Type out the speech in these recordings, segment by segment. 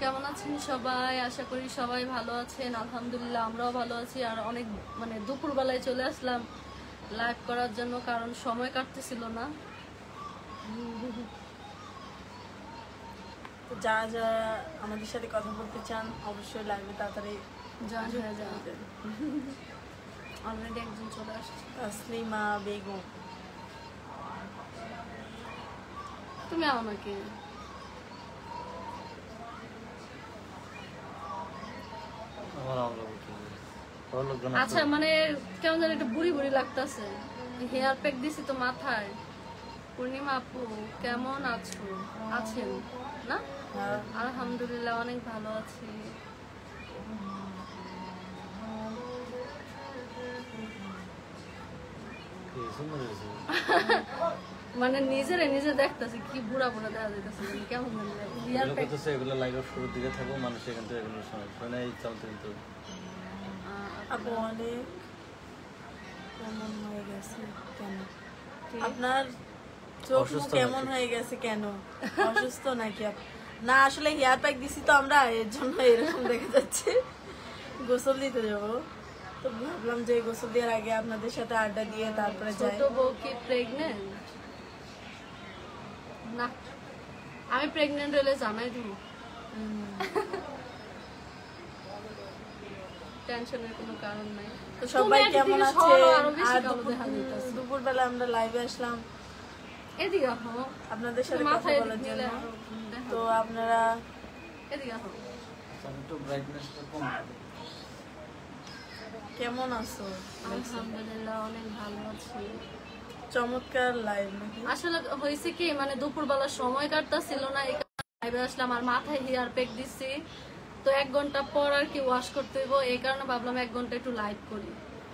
কেমন আছেন সবাই? আশা করি সবাই ভালো আছেন। আলহামদুলিল্লাহ আমরাও ভালো আছি। আর অনেক দুপুরবেলায় চলে আসলাম লাইভ করার জন্য, কারণ সময় কাটতেছিল না। তো যারা যারা আমাদের সাথে কথা বলতে চান অবশ্যই লাইভে তাড়াতাড়ি জয়েন হয়ে যান। অলরেডি একজন চলে আসছে। তাসলিমা বেগম, তুমি আমাকে আচ্ছা কেমন যেন একটা বুড়ি বুড়ি লাগতেছে। হেয়ার প্যাক দিছি তো মাথায়। পূর্ণিমা আপু কেমন আছেন না? আলহামদুলিল্লাহ অনেক ভালো আছি। নিজে দেখতেছি কি বুড়া বুড়া দেখা যাইতেছে, কেমন আপু অনেক কেমন হয়ে গেছে কেন? আপনার চোখ কেমন হয়ে গেছে কেন? অসুস্থ নাকি? না আসলে হেয়ার প্যাক দিছি তো আমরা, এর জন্য এরকম দেখা যাচ্ছে। গোসল দিতে যাবো তো ভাবলাম যে গোসল দেওয়ার আগে আপনাদের সাথে আড্ডা দিয়ে তারপরে যাই। ছোট বউ কি প্রেগন্যান্ট? না, আমি প্রেগন্যান্ট হলে জানাই দিব। টেনশনের কোনো কারণ নাই। তো সবাই কেমন আছে? দুপুরবেলা আমরা লাইভে আসলাম এদিকে আসো আপনাদের সাথে কথা বলার জন্য। তো আপনারা এদিকে আসো। কেমন আছো? আলহামদুলিল্লাহ অনেক ভালো আছি। চমৎকার লাইভ নাকি? আসলে হয়েছে কি দুপুরবেলা সময় কাটতেছিল না, এই লাইভে আসলাম। আর মাথায় হেয়ার প্যাক দিচ্ছি তো 1 ঘন্টা পর আর কি ওয়াশ করতে হইব, এই কারণে ভাবলাম 1 ঘন্টা একটু লাইভ করি।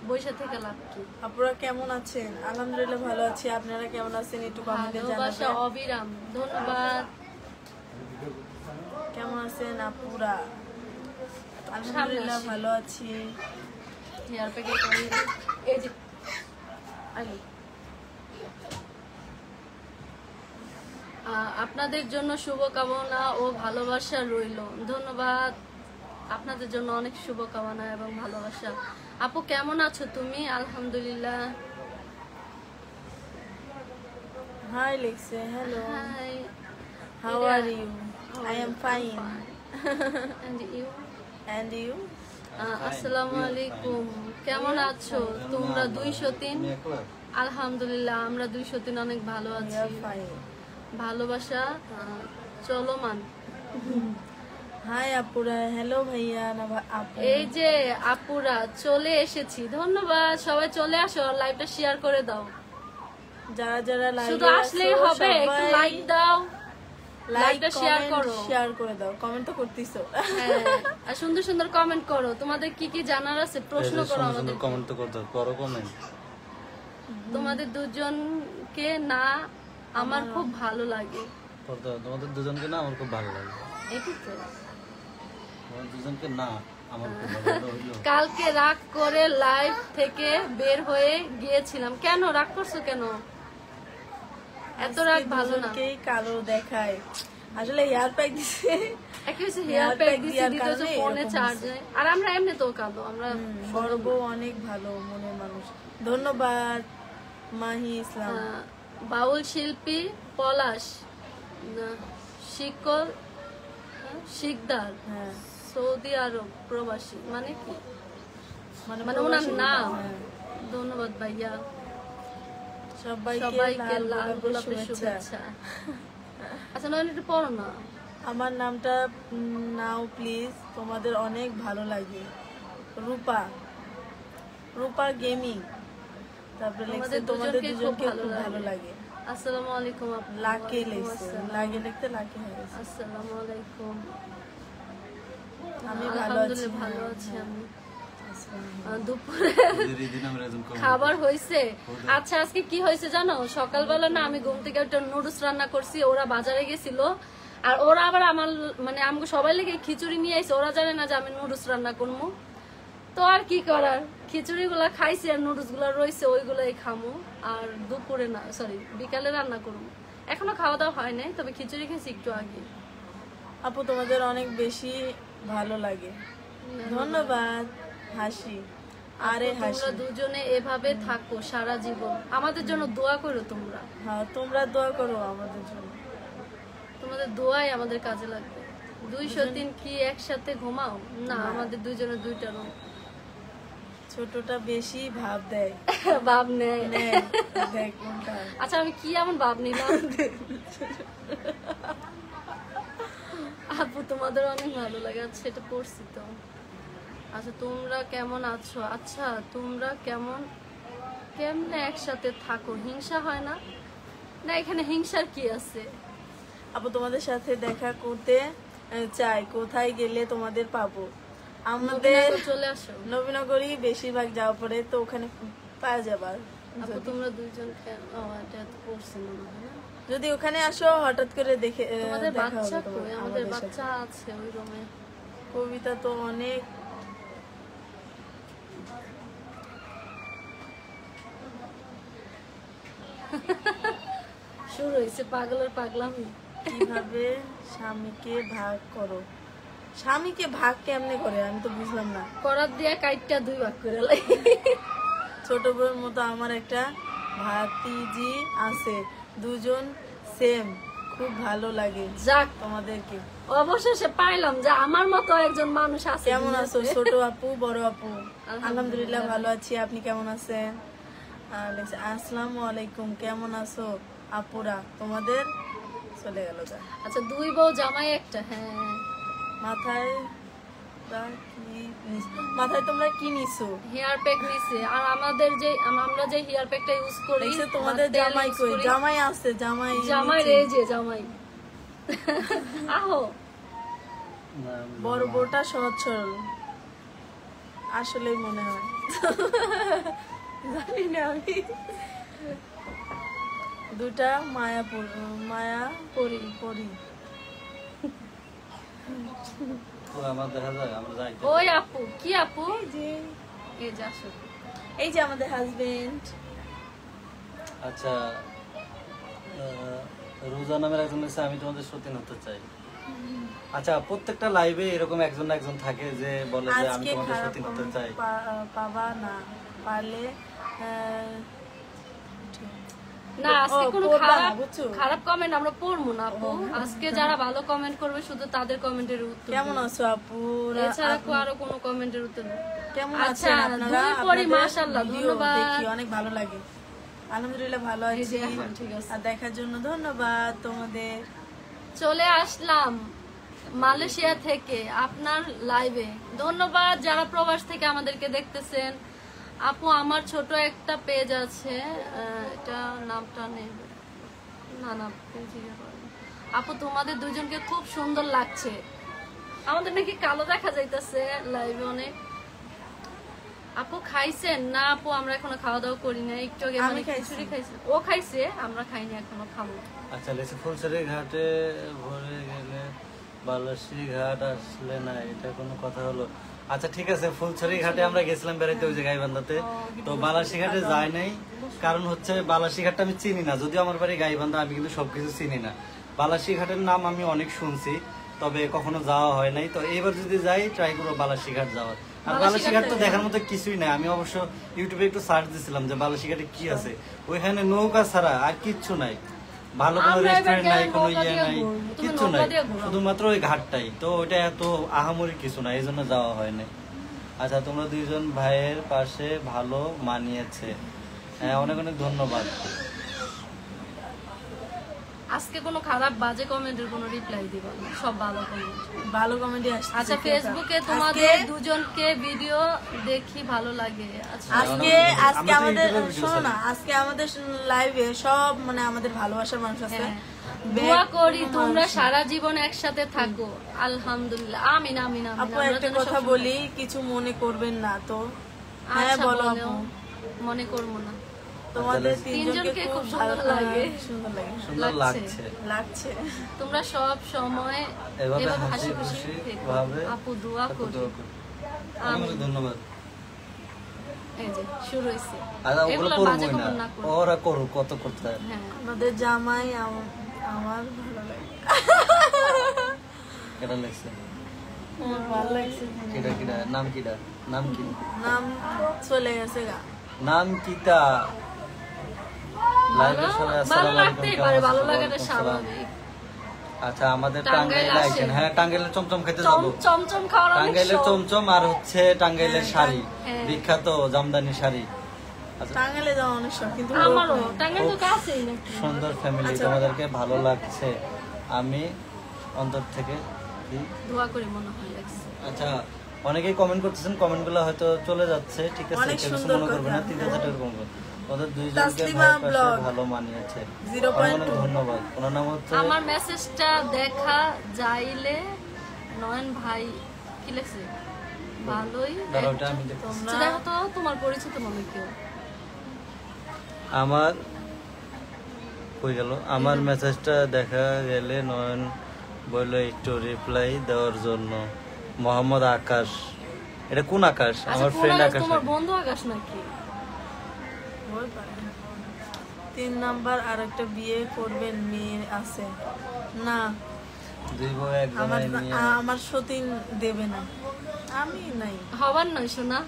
বৈশা থেকে লাভ কি? আপনারা কেমন আছেন? আলহামদুলিল্লাহ ভালো আছি। আপনারা কেমন আছেন একটু কমেন্টে জানাবেন। অবিরাম ধন্যবাদ। কেমন আছেন আপুরা? আলহামদুলিল্লাহ ভালো আছি। হেয়ার প্যাক এই যে আপনাদের জন্য শুভকামনা ও ভালোবাসা রইল। ধন্যবাদ। আপনাদের জন্য অনেক শুভকামনা এবং ভালোবাসা। আপু কেমন আছো তুমি? আলহামদুলিল্লাহ। হাই লিখছে। Hello, hi, how are you? I am fine. And you? And you? আসসালামু আলাইকুম। কেমন আছো তোমরা? 203। আলহামদুলিল্লাহ আমরা 203 অনেক ভালো আছি। ভালোবাসা চলমান। হাই আপুরা। হ্যালো ভাইয়া না আপু? এই যে আপুরা চলে এসেছি। ধন্যবাদ। সবাই চলে আসো, লাইভটা শেয়ার করে দাও। যারা যারা লাইভে শুধু আসলেই হবে, একটু লাইক দাও, লাইভটা শেয়ার করো, শেয়ার করে দাও। কমেন্ট তো করতেছো। হ্যাঁ, আর সুন্দর সুন্দর কমেন্ট করো। তোমাদের কি কি জানার আছে প্রশ্ন করো আমাদের। কমেন্ট তো করতে করো কমেন্ট। তোমাদের দুজনকে না আমার খুব ভালো লাগে। তোমাদের দুজনকে না আমার খুব ভালো লাগে। এটাই তো। তোমাদের দুজনকে না আমার খুব ভালো লাগে। কালকে রাগ করে লাইভ থেকে বের হয়ে গিয়েছিলাম। কেন রাগ করছো কেন? এত রাগ ভালো না। কে কালো দেখায়? আসলে হেয়ার প্যাক দিছে। একটু হেয়ার প্যাক দিছে, দিতে ফোনে চার্জ নেই। আর আমরা এমনি তো কালো, আমরা বড় বউ অনেক ভালো মনের মানুষ। ধন্যবাদ মাহি ইসলাম। বাউল শিল্পী পলাশ শিকদার, সৌদি আরব প্রবাসী। মানে কি? মানে ওনার নাম। ধন্যবাদ ভাইয়া। সবাইকে লাল গোলাপের শুভেচ্ছা। আচ্ছা নয়ন একটু পড়ো না। আমার নামটা নাও প্লিজ, তোমাদের অনেক ভালো লাগে। রূপা, রূপা গেমিং। তারপরে লিখছে তোমাদের দুজনকে খুব ভালো লাগে। আসসালামু আলাইকুম। লাকি লিখছে, লাগে লিখতে লাকি হয়ে গেছে। আসসালামু আলাইকুম। আমি ভালো আছি। ভালো আছি আমি। দুপুরে খাবার হয়েছে? আচ্ছা আজকে কি হয়েছে জানো? সকালবেলা না আমি ঘুম থেকে একটা নুডলস রান্না করছি। ওরা বাজারে গেছিল আর ওরা আবার আমার আমাকে সবাই লেগে খিচুড়ি নিয়ে আইছে। ওরা জানে না যে আমি নুডলস রান্না করবো। তো আর কি করার, খিচুড়ি গুলা খাইছি আর নুডলস গুলা রয়েছে, ওইগুলাই খামু। আর দুপুরে না, সরি বিকালে রান্না করবো। এখনো খাওয়া দাওয়া হয় নাই, তবে খিচুড়ি খেয়েছি একটু আগে। আপু তোমাদের অনেক বেশি ভালো লাগে, ধন্যবাদ। হাসি, আরে তোমরা হাসি। দুজনে এভাবে থাকো সারা জীবন, আমাদের জন্য দোয়া করো তোমরা। হ্যাঁ, তোমরা দোয়া করো আমাদের জন্য। তোমাদের দোয়াই আমাদের কাজে লাগবে। 200 দিন কি একসাথে ঘুমাও? না, আমাদের দুইজনের দুইটা রুম। ছোটটা বেশি ভাব দেয়। ভাব নেয়। দেখ কোনটা। আচ্ছা আমি কি এমন ভাব নিলাম? আপু তোমাদের অনেক ভালো লাগে। আচ্ছা এটা পড়ছি তো। আচ্ছা তোমরা কেমন আছো? আচ্ছা তোমরা কেমনে একসাথে থাকো? হিংসা হয় না? না এখানে হিংসার কি আছে? আপু তোমাদের সাথে দেখা করতে চাই, কোথায় গেলে তোমাদের পাবো? আমাদের নবীনগর চলে আসো। নবীনগরই বেশিরভাগ যাওয়া পড়ে, তো ওখানে পাওয়া যাবে। আপু তোমরা দুইজন এটা তো পড়ছি মনে হয় না? যদি ওখানে আসো হঠাৎ করে দেখে তোমাদের দেখা বাচ্চা হবে কই? আমাদের বাচ্চা আছে ওই রুমে। কবিতা তো অনেক। শুরু হয়েছে পাগলের পাগলামি। কিভাবে স্বামীকে ভাগ করো? স্বামীকে ভাগ কেমনে করে আমি তো বুঝলাম না। করার দিয়া কাইটটা 2 ভাগ করে লাই। ছোট বউয়ের মতো আমার একটা ভাতিজি আছে, দুজন সেম, খুব ভালো লাগে যাক তোমাদেরকে। অবশেষে পাইলাম যে আমার মতো একজন মানুষ আছে। কেমন আছো ছোট আপু, বড় আপু? আলহামদুলিল্লাহ ভালো আছি, আপনি কেমন আছেন? আসসালামু আলাইকুম, কেমন আছো আপুরা? তোমাদের চলে গেল যা। আচ্ছা 2 বউ জামাই একটা। হ্যাঁ মাথায় মাথায় তোমরা কি নিছো? হেয়ার প্যাক নিছে। আর আমাদের যে আমরা যে হেয়ার প্যাকটা ইউজ করি, দেখছো তোমাদের জামাই কই? জামাই আছে, জামাই জামাই রে যে জামাই। আহো বড় বউটা সহজ সরল আসলেই মনে হয়। জানি না আমি। দুটা মায়া পরি পরি। তো আমার দেখা যায় আমরা যাই। ওই আপু, কি আপু? এই যে আসো। এই যে আমাদের হাজবেন্ড। আচ্ছা রোজা নামের একজন আছে, আমি তোমাদের সতীন হতে চাই। আচ্ছা প্রত্যেকটা লাইভে এরকম একজন না একজন থাকে যে বলে যে আমি আজকে তোমাদের খারাপ সতীন হতে চাই। পাবা না পারলে না আজকে কোনো পড়বা না, বুঝছো? খারাপ কমেন্ট আমরা পড়বো না আপু। আজকে যারা ভালো কমেন্ট করবে শুধু তাদের কমেন্টের উত্তর কেমন দেব। আছো আপু? এছাড়া আরো কোনো কমেন্টের উত্তর দেব। কেমন আচ্ছা, আছেন আপনারা? দুই পরি আপনাদের মাশাআল্লাহ, ভিডিও ধন্যবাদ। দেখি অনেক ভালো লাগে। আলহামদুলিল্লাহ ভালো এই আছি। যে এখন ঠিক আছে। আর দেখার জন্য ধন্যবাদ তোমাদের। চলে আসলাম মালয়েশিয়া থেকে আপনার লাইভে। ধন্যবাদ যারা প্রবাস থেকে আমাদেরকে দেখতেছেন। আপু আমার ছোট একটা পেজ আছে, এটা নামটা নেই না পেজে আপু তোমাদের দুজনকে খুব সুন্দর লাগছে। আমাদের নাকি কালো দেখা যাইতেছে লাইভে অনেক। আপু খাইছেন? না আপু আমরা এখনো খাওয়া দাওয়া করি না, একটু আগে আমি খিচুড়ি খাইছি। ও খাইছে, আমরা খাইনি এখনো, খাবো। আচ্ছা লেসে ফুলছড়ি ঘাটে ভরে গেলে বালাসি ঘাট আসলে না, এটা কোনো কথা হলো? আচ্ছা ঠিক আছে, ফুলছড়ি ঘাটে আমরা গেছিলাম বেড়াইতে ওই যে গাইবান্ধাতে, তো বালাসি ঘাটে যাই নাই। কারণ হচ্ছে বালাসি ঘাটটা আমি চিনি না, যদিও আমার বাড়ি গাইবান্ধা, আমি কিন্তু সবকিছু চিনি না। বালাসি ঘাটের নাম আমি অনেক শুনছি, তবে কখনো যাওয়া হয় নাই। তো এবার যদি যাই ট্রাই করবো বালাসি ঘাট যাওয়ার। আর বালাসি ঘাট তো দেখার মতো কিছুই নাই। আমি অবশ্য ইউটিউবে একটু সার্চ দিছিলাম যে বালাসি ঘাটে কি আছে, ওইখানে নৌকা ছাড়া আর কিচ্ছু নাই, ভালো কোনো রেস্টুরেন্ট নাই, কোনো ইয়ে নাই, কিচ্ছু নাই, শুধুমাত্র ওই ঘাটটাই। তো ওইটা এত আহামরি কিছু না, এই জন্য যাওয়া হয় নাই। আচ্ছা তোমরা দুইজন ভাইয়ের পাশে ভালো মানিয়েছে। হ্যাঁ অনেক অনেক ধন্যবাদ। আজকে কোনো খারাপ বাজে কমেন্টের কোনো রিপ্লাই দিবা না, সব ভালো কমেন্ট। ভালো কমেডি আসছে। আচ্ছা ফেসবুকে তোমাদের দুজনকে ভিডিও দেখি ভালো লাগে। আচ্ছা আজকে আমাদের শোনো না, আজকে আমাদের লাইভে সব মানে আমাদের ভালোবাসার মানুষ আছে। দোয়া করি তোমরা সারা জীবন একসাথে থাকো। আলহামদুলিল্লাহ, আমিন আমিন আমিন। আপু একটা কথা বলি, কিছু মনে করবেন না তো? হ্যাঁ আচ্ছা বলো বলো, আপু। মনে করবো না। তোমাদের তিনজনকে তিনজনকে খুব খুব সুন্দর ভালো লাগে। সুন্দর লাগে, সুন্দর লাগছে। লাগছে। তোমরা সব সময় এভাবে এভাবে হাসি হাসি খুশি খুশি থেকো। ভাবে আপু দোয়া করি। অনেক ধন্যবাদ। এই যে শুরু হইছে। আর ওগুলো এগুলো বাজে করবোই কমেন্ট না, না করো। ওরা করুক, কত করতে হয়। হ্যাঁ আমাদের জামাই আমার ভালো লাগে। কেটা লেখছে? ভালো লাগছে। কিটা কিটা নাম কিটা? নাম কি? নাম চলে গেছে গা। নাম কিটা? লাইভে সবাই ভালো আসসালামু আলাইকুম, লাগতেই কেমন পারে, আছো? ভালো লাগাটা ওয়ালাইকুম সালাম। স্বাভাবিক। আচ্ছা আমাদের টাঙ্গাইল টাঙ্গাইলে আসেন। আইছেন? হ্যাঁ টাঙ্গাইলের চমচম খেতে যাবো। চমচম খাওয়ার অনেক টাঙ্গাইলের শখ। চমচম আর হচ্ছে টাঙ্গাইলের শাড়ি, হ্যাঁ। বিখ্যাত জামদানি শাড়ি। আচ্ছা টাঙ্গাইলে যাওয়া অনেক শখ, কিন্তু আমারও টাঙ্গাইল তো কাছেই নাকি। সুন্দর ফ্যামিলি, তোমাদেরকে ভালো লাগছে আমি অন্তর থেকে দোয়া করে মনে হয় লাগছে। আচ্ছা অনেকেই কমেন্ট করতেছেন, কমেন্টগুলো হয়তো চলে যাচ্ছে, ঠিক আছে অনেক কেউ কিছু সুন্দর মনে করবে না। কথা। 3000 টাকা কম করবে, ওদের দুইজনকে তাসলিমা ভাইয়ের পাশে ব্লগ। ভালো মানিয়েছে, 0.2 অনেক ধন্যবাদ। ওনার নাম হচ্ছে আমার মেসেজটা দেখা যাইলে নয়ন ভাই কি লিখছে ভালোই দাঁড়াও, ওটা আমি দেখতেছি। আচ্ছা, দেখো তো তোমার পরিচিত মনে কেউ। আমার কই গেল আমার মেসেজটা দেখা গেলে নয়ন বলল একটু রিপ্লাই দেওয়ার জন্য। মোহাম্মদ আকাশ, এটা কোন আকাশ? আচ্ছা আমার কোন ফ্রেন্ড আকাশ? আকাশ তোমার নাকি? বন্ধু আকাশ নাকি? 3 নাম্বার আর একটা বিয়ে করবেন মেয়ে আছে না? দুই বউ এক আমার জামাই নিয়ে আমার সতীন দেবে না, আমি নাই। হবার নয় শোনা।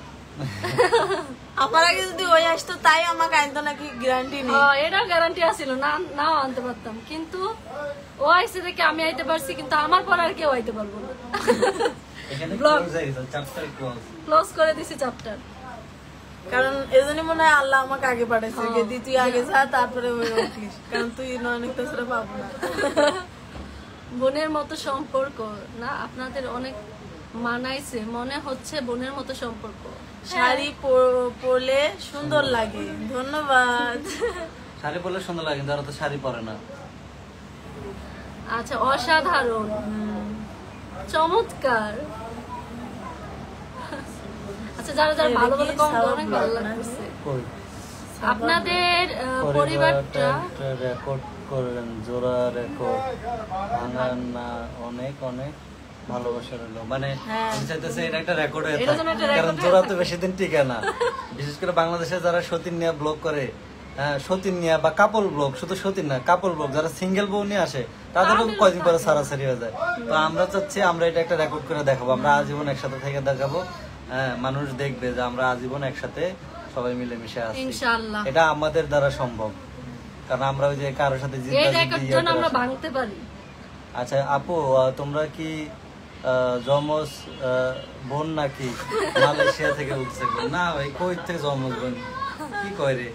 আমার আগে যদি ওই আসতো তাই আমাকে আনতো নাকি গ্যারান্টি নেই। এটাও গ্যারান্টি আছিল না, নাও আনতে পারতাম, কিন্তু ও আইসে দেখে আমি আইতে পারছি, কিন্তু আমার পর আর কেউ আইতে পারবো না। এখানে ব্লগ। ক্লোজ হয়ে গেছে, চ্যাপ্টার ক্লোজ। ক্লোজ করে দিছি চ্যাপ্টার। কারণ এজন্যই মনে হয় আল্লাহ আমাকে আগে পাঠাইছে, যে তুই আগে যা তারপরে ওই উঠিস, কারণ তুই অনেক তো পাবো না। বোনের মতো সম্পর্ক না আপনাদের, অনেক মানাইছে মনে হচ্ছে বোনের মতো সম্পর্ক। শাড়ি পরলে সুন্দর লাগে, ধন্যবাদ। শাড়ি পরলে সুন্দর লাগে, কিন্তু ওরা তো শাড়ি পরে না। আচ্ছা অসাধারণ, চমৎকার। আচ্ছা যারা যারা ভালো ভালো কমেন্ট, অনেক ভালো লাগছে। কই আপনাদের পরিবারটা রেকর্ড করেন, জোড়া রেকর্ড ভাঙান না, অনেক অনেক ভালোবাসা রইলো। মানে আমি চাইতেছি এটা একটা রেকর্ড হয়ে এটা যেন থাকে, একটা কারণ record জোড়া তো বেশি দিন টিকে না। বিশেষ করে বাংলাদেশে যারা সতীন নিয়ে ব্লগ করে, সতীন নিয়ে বা কাপল ব্লগ, শুধু সতীন না কাপল ব্লগ, যারা সিঙ্গেল বউ নিয়ে আসে তাদেরও কয়দিন পরে সারাসারি হয়ে যায়। তো আমরা চাচ্ছি আমরা এটা একটা রেকর্ড করে দেখাবো, আমরা আজীবন একসাথে থেকে দেখাবো। হ্যাঁ মানুষ দেখবে যে আমরা আজীবন একসাথে সবাই মিলেমিশে আছি, ইনশাআল্লাহ। এটা আমাদের দ্বারা সম্ভব, কারণ আমরা ওই যে কারোর সাথে এই জিদ্দাজিদ্দি রেকর্ড ইয়ে যেন করে আমরা আসি। ভাঙতে পারি। আচ্ছা আপু তোমরা কি জমজ বোন নাকি? মালয়েশিয়া থেকে উঠছে না ভাই, কই থেকে জমজ বোন কি কয় রে?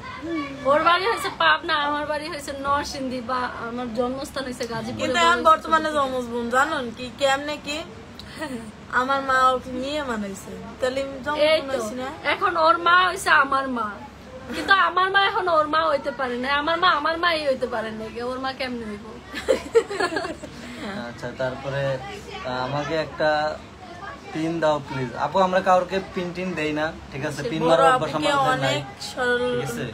ওর বাড়ি হয়েছে পাবনা, আমার বাড়ি হয়েছে নরসিংদী, বা আমার জন্মস্থান হয়েছে গাজীপুর। কিন্তু এখন বর্তমানে জমজ বোন জানুন কি কেমনে কি আমার মা ওকে নিয়ে মানাইছে, তাহলে জমজ বোন হইছি না? এখন ওর মা হয়েছে আমার মা, কিন্তু আমার মা এখন ওর মা হইতে পারে না, আমার মা আমার মাই হইতে পারে না, ওর মা কেমনে হইব? আচ্ছা তারপরে আমাকে একটা পিন দাও প্লিজ। আপু আমরা কাউকে পিন টিন দেই না, ঠিক আছে? পিন বড় মারার অভ্যাস আপুকে আমাদের নাই, অনেক সরল, ঠিক আছে?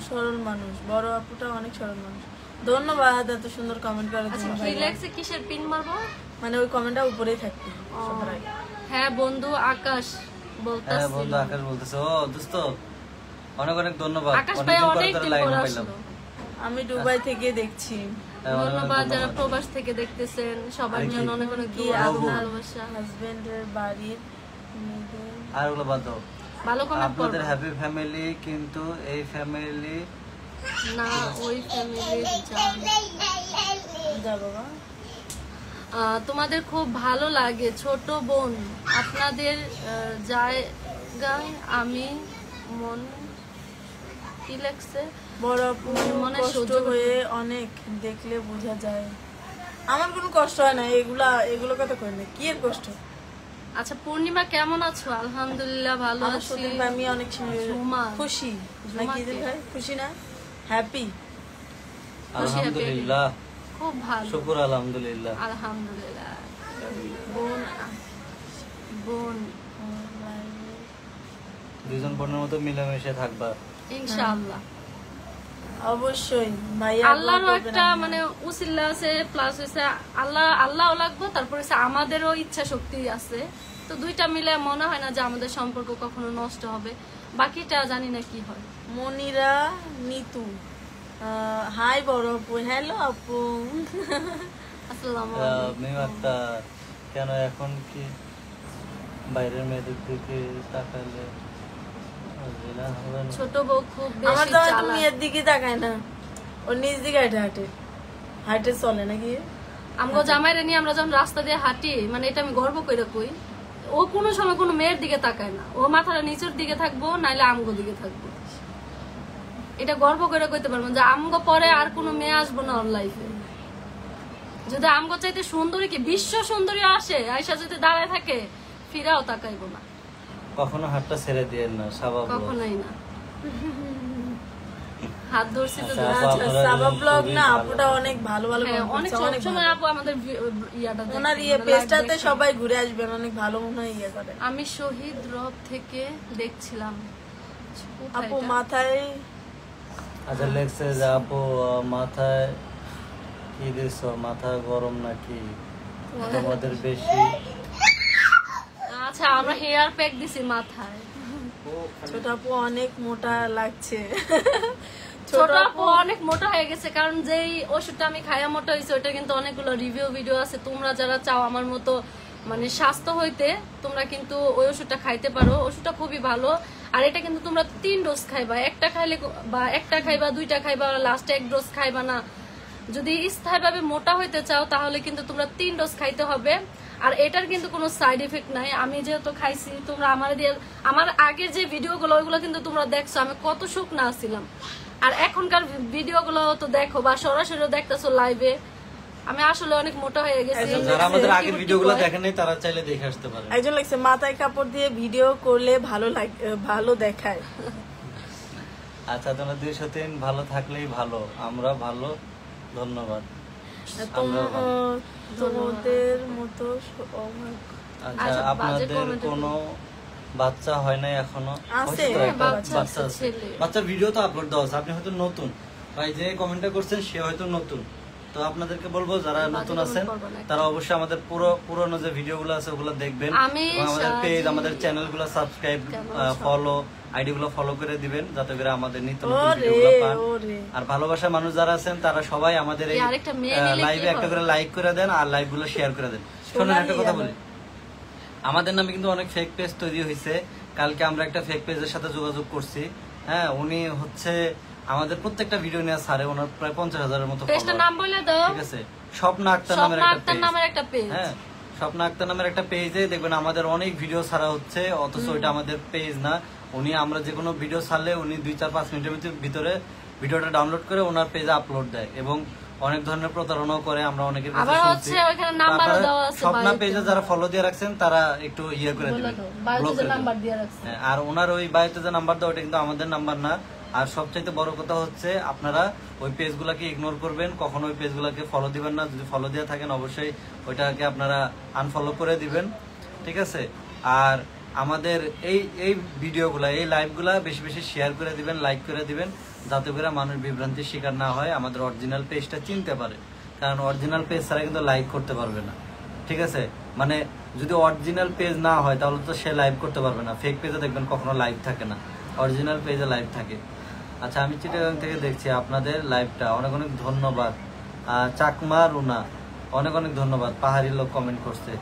সরল মানুষ, বড় আপুটা অনেক সরল মানুষ। ধন্যবাদ এত সুন্দর কমেন্ট করার আচ্ছা জন্য কি ভাইয়া। লাগছে, কিসের পিন মারবো? মানে ওই কমেন্টটা উপরেই থাকবে সবার আগে। হ্যাঁ বন্ধু আকাশ হ্যাঁ বলতাছিল। বন্ধু আকাশ বলতেছে, ও দোস্ত অনেক অনেক ধন্যবাদ, আকাশ ভাই অনেকদিন পরে অনেক তোর দিন লাইন পর পেলাম। আসলো। আমি দুবাই থেকে দেখছি। হ্যাঁ, অনেক অনেক ধন্যবাদ যারা ধন্যবাদ। প্রবাস থেকে দেখতেছেন, সবার আর কি? জন্য অনেক অনেক কি দোয়া ও আপনার ভালোবাসা। হাজবেন্ডের বাড়ির মেয়েদের আর ওগুলো বাদ দাও। ভালো কমেন্ট আপনাদের করবেন হ্যাপি ফ্যামিলি, কিন্তু এই ফ্যামিলি না ওই ফ্যামিলির জান। যা বাবা। তোমাদের খুব ভালো লাগে ছোট বোন, আপনাদের জায়গায় আমি মন কি লাগছে বড় আপু মনে কষ্ট সহ্য হয়ে অনেক দেখলে বোঝা যায়। আমার কোনো কষ্ট হয় না, এগুলো কথা কই না, কি এর কষ্ট? আচ্ছা পূর্ণিমা কেমন আছো? আলহামদুলিল্লাহ ভালো আমার আছি। সতীন আমি অনেক ঝুমা। খুশি ঝুমা নাকি কে? ভাই, খুশি না হ্যাপি? আলহামদুলিল্লাহ, খুব ভালো শুকুর আলহামদুলিল্লাহ। আলহামদুলিল্লাহ। বোন বোন দুইজন বোনের মতো মিলেমিশে থাকবা, ইনশাআল্লাহ। অবশ্যই ভাইয়া। আল্লাহরও একটা মানে উসিলা আছে, প্লাস হচ্ছে আল্লাহও লাগবে, তারপর হচ্ছে আমাদেরও ইচ্ছা শক্তি আছে, তো দুইটা মিলে মনে হয় না যে আমাদের সম্পর্ক কখনো নষ্ট হবে, বাকিটা জানি না কি হয়। মনিরা নিতু হাই বড় আপু, হ্যালো আপু। আসসালামু মেয়ে একটা কেন এখন কি বাইরের মেয়েদের দিকে তাকালে জিনা হবে না? ছোট বউ খুব আমার বেশি তো তুমি চালাক। এর দিকে তাকায় না, ওর নিজ দিকে হাঁটে হাঁটে হাঁটে চলে নাকি? আমগো জামাইরে নিয়ে আমরা যখন রাস্তা দিয়ে হাঁটি, মানে এটা আমি গর্ব করে কই, ও কোনো সময় কোনো মেয়ের দিকে তাকায় না, ও মাথাটা নিচের দিকে থাকবো নাইলে আমগো দিকে থাকবো। এটা গর্ব করে কইতে পারবো যে আমগো পরে আর কোনো মেয়ে আসবো না ওর লাইফে। যদি আমগো চাইতে সুন্দরী কি বিশ্ব সুন্দরী আসে, আয়সা যদি দাঁড়ায় থাকে ফিরাও তাকাইবো না, কখনো হাতটা ছেড়ে দিয়ে না, স্বাভাবিক। কখনোই না। হাত ধরছি তো আচ্ছা, ধরে- আপু, আচ্ছা, আপনারা সাবা দুজন ব্লগ খুবই না, ভালো। আপুটা অনেক ভালো ভালো হ্যাঁ, comment অনেক করছে, অনেক সবসময় ভালো। আপু আমাদের ইয়াটা দেখে, ওনার মানে পেজটাতে live দেখে। সবাই ঘুরে আসবেন, অনেক ভালো মনে হয় ইয়ে করে। আমি শহীদ রব থেকে দেখছিলাম। কোথায় আপু এটা? মাথায় আচ্ছা লেখছে যে আপু মাথায় কি দিছ, মাথা গরম নাকি তোমাদের বেশি? আচ্ছা, আমরা হেয়ার প্যাক দিছি মাথায়। ছোট আপু অনেক মোটা লাগছে। ছোট আপু অনেক মোটা হয়ে গেছে, কারণ যেই ওষুধটা আমি খাইয়া মোটা হয়েছে ওটা কিন্তু অনেকগুলো রিভিউ ভিডিও আছে। তোমরা যারা চাও আমার মতো মানে স্বাস্থ্য হইতে, তোমরা কিন্তু ওই ওষুধটা খাইতে পারো। ওষুধটা খুবই ভালো। আর এটা কিন্তু তোমরা 3 ডোজ খাইবা, একটা খাইলে বা একটা খাইবা, 2টা খাইবা, লাস্টে 1 ডোজ খাইবা না। যদি স্থায়ীভাবে মোটা হইতে চাও তাহলে কিন্তু তোমরা 3 ডোজ খাইতে হবে। আর এটার কিন্তু কোনো সাইড এফেক্ট নাই। আমি যেহেতু খাইছি, তোমরা আমার আগের যে ভিডিওগুলো ওইগুলো কিন্তু তোমরা দেখছো আমি কত শুকনা ছিলাম। আর এখনকার ভিডিওগুলো তো দেখো বা সরাসরি দেখতেছো লাইভে, আমি আসলে অনেক মোটা হয়ে গেছি। যারা আমাদের আগের ভিডিওগুলো দেখেন নাই তারা চাইলে দেখে আসতে পারে। একজন লাগছে মাথায় কাপড় দিয়ে ভিডিও করলে ভালো দেখায়। আচ্ছা তোমরা 203 ভালো থাকলেই ভালো, আমরা ভালো, ধন্যবাদ। আমরা ভালো। তোমাদের মতো আচ্ছা আচ্ছা, বাজে আপনাদের comment কোনো বাচ্চা হয় নাই এখনো? আছে, হয়তো একটা বাচ্চা বাচ্চা আছে, আছে। ছেলে। বাচ্চার ভিডিও তো আপলোড দেওয়া আছে, আপনি হয়তো নতুন, ভাই যে কমেন্টটা করছেন সে হয়তো নতুন। তো আপনাদেরকে বলবো যারা বাজে নতুন comment আছেন করবো না। তারা অবশ্যই আমাদের পুরোনো যে ভিডিওগুলো আছে ওগুলো দেখবেন, আমি এবং আমাদের পেজ সারাদিন- আমাদের চ্যানেলগুলো সাবস্ক্রাইব কেমন আছো? ফলো আইডিগুলো ফলো করে দিবেন যাতে করে আমাদের নিত্য নতুন ওরে ভিডিওগুলো পান। ওরে আর ভালোবাসা মানুষ যারা আছেন তারা সবাই আমাদের এই এই আরেকটা মেয়ে নিলে কি লাইভে একটা হবে? করে লাইক করে দেন আর লাইভ গুলো শেয়ার করে দেন। শোনেন একটা কথা বলি, আমাদের নামে কিন্তু অনেক ফেক পেজ তৈরি হয়েছে। কালকে আমরা একটা ফেক পেজের সাথে যোগাযোগ করছি। হ্যাঁ, উনি হচ্ছে আমাদের প্রত্যেকটা ভিডিও নিয়ে ছাড়ে, ওনার প্রায় 50,000-এর মতো পেজটার follower। নাম বলে দাও। ঠিক আছে, স্বপ্না আক্তার নামের স্বপ্না একটা আক্তার পেজ। নামের একটা পেজ। হ্যাঁ, স্বপ্না আক্তার নামের একটা পেজে দেখবেন আমাদের অনেক ভিডিও ছাড়া হচ্ছে, অথচ ওইটা আমাদের পেজ না। উনি আমরা যে কোনো ভিডিও ছাড়লে উনি 2-4-5 মিনিটের ভিতরে ভিডিওটা ডাউনলোড করে ওনার পেজে আপলোড দেয় এবং অনেক ধরনের প্রতারণাও করে। আমরা অনেকের কাছে আবার শুনছি। হচ্ছে ওইখানে নাম্বারও তারপরে দেওয়া আছে স্বপ্না বায়োতে। পেজে যারা ফলো দিয়ে রাখছেন তারা একটু ইয়ে করে বলে দিবেন, দাও, ব্লক বায়োতে করে যে নাম্বার দিবেন। দিয়ে রাখছে। হ্যাঁ, আর ওনার ওই বায়োতে যে নাম্বার দেওয়া ওটা কিন্তু আমাদের নাম্বার না। আর সবচাইতে বড় কথা হচ্ছে আপনারা ওই পেজগুলোকে ইগনোর করবেন, কখনো ওই পেজগুলোকে ফলো দিবেন না। যদি ফলো দিয়ে থাকেন অবশ্যই ওইটাকে আপনারা আনফলো করে দিবেন, ঠিক আছে? আর আমাদের এই ভিডিওগুলা, এই লাইভগুলা বেশি বেশি শেয়ার করে দিবেন, লাইক করে দিবেন, যাতে করে মানুষ বিভ্রান্তির শিকার না হয়, আমাদের অরিজিনাল পেজটা চিনতে পারে। কারণ অরিজিনাল পেজ ছাড়া কিন্তু লাইক করতে পারবে না, ঠিক আছে? মানে যদি অরিজিনাল পেজ না হয় তাহলে তো সে লাইভ করতে পারবে না। ফেক পেজে দেখবেন কখনো লাইভ থাকে না, অরিজিনাল পেজে লাইভ থাকে। আচ্ছা, আমি চিটাগাং থেকে দেখছি আপনাদের লাইভটা, অনেক অনেক ধন্যবাদ। চাকমা রুনা, অনেক অনেক ধন্যবাদ। পাহাড়ি লোক কমেন্ট করছে।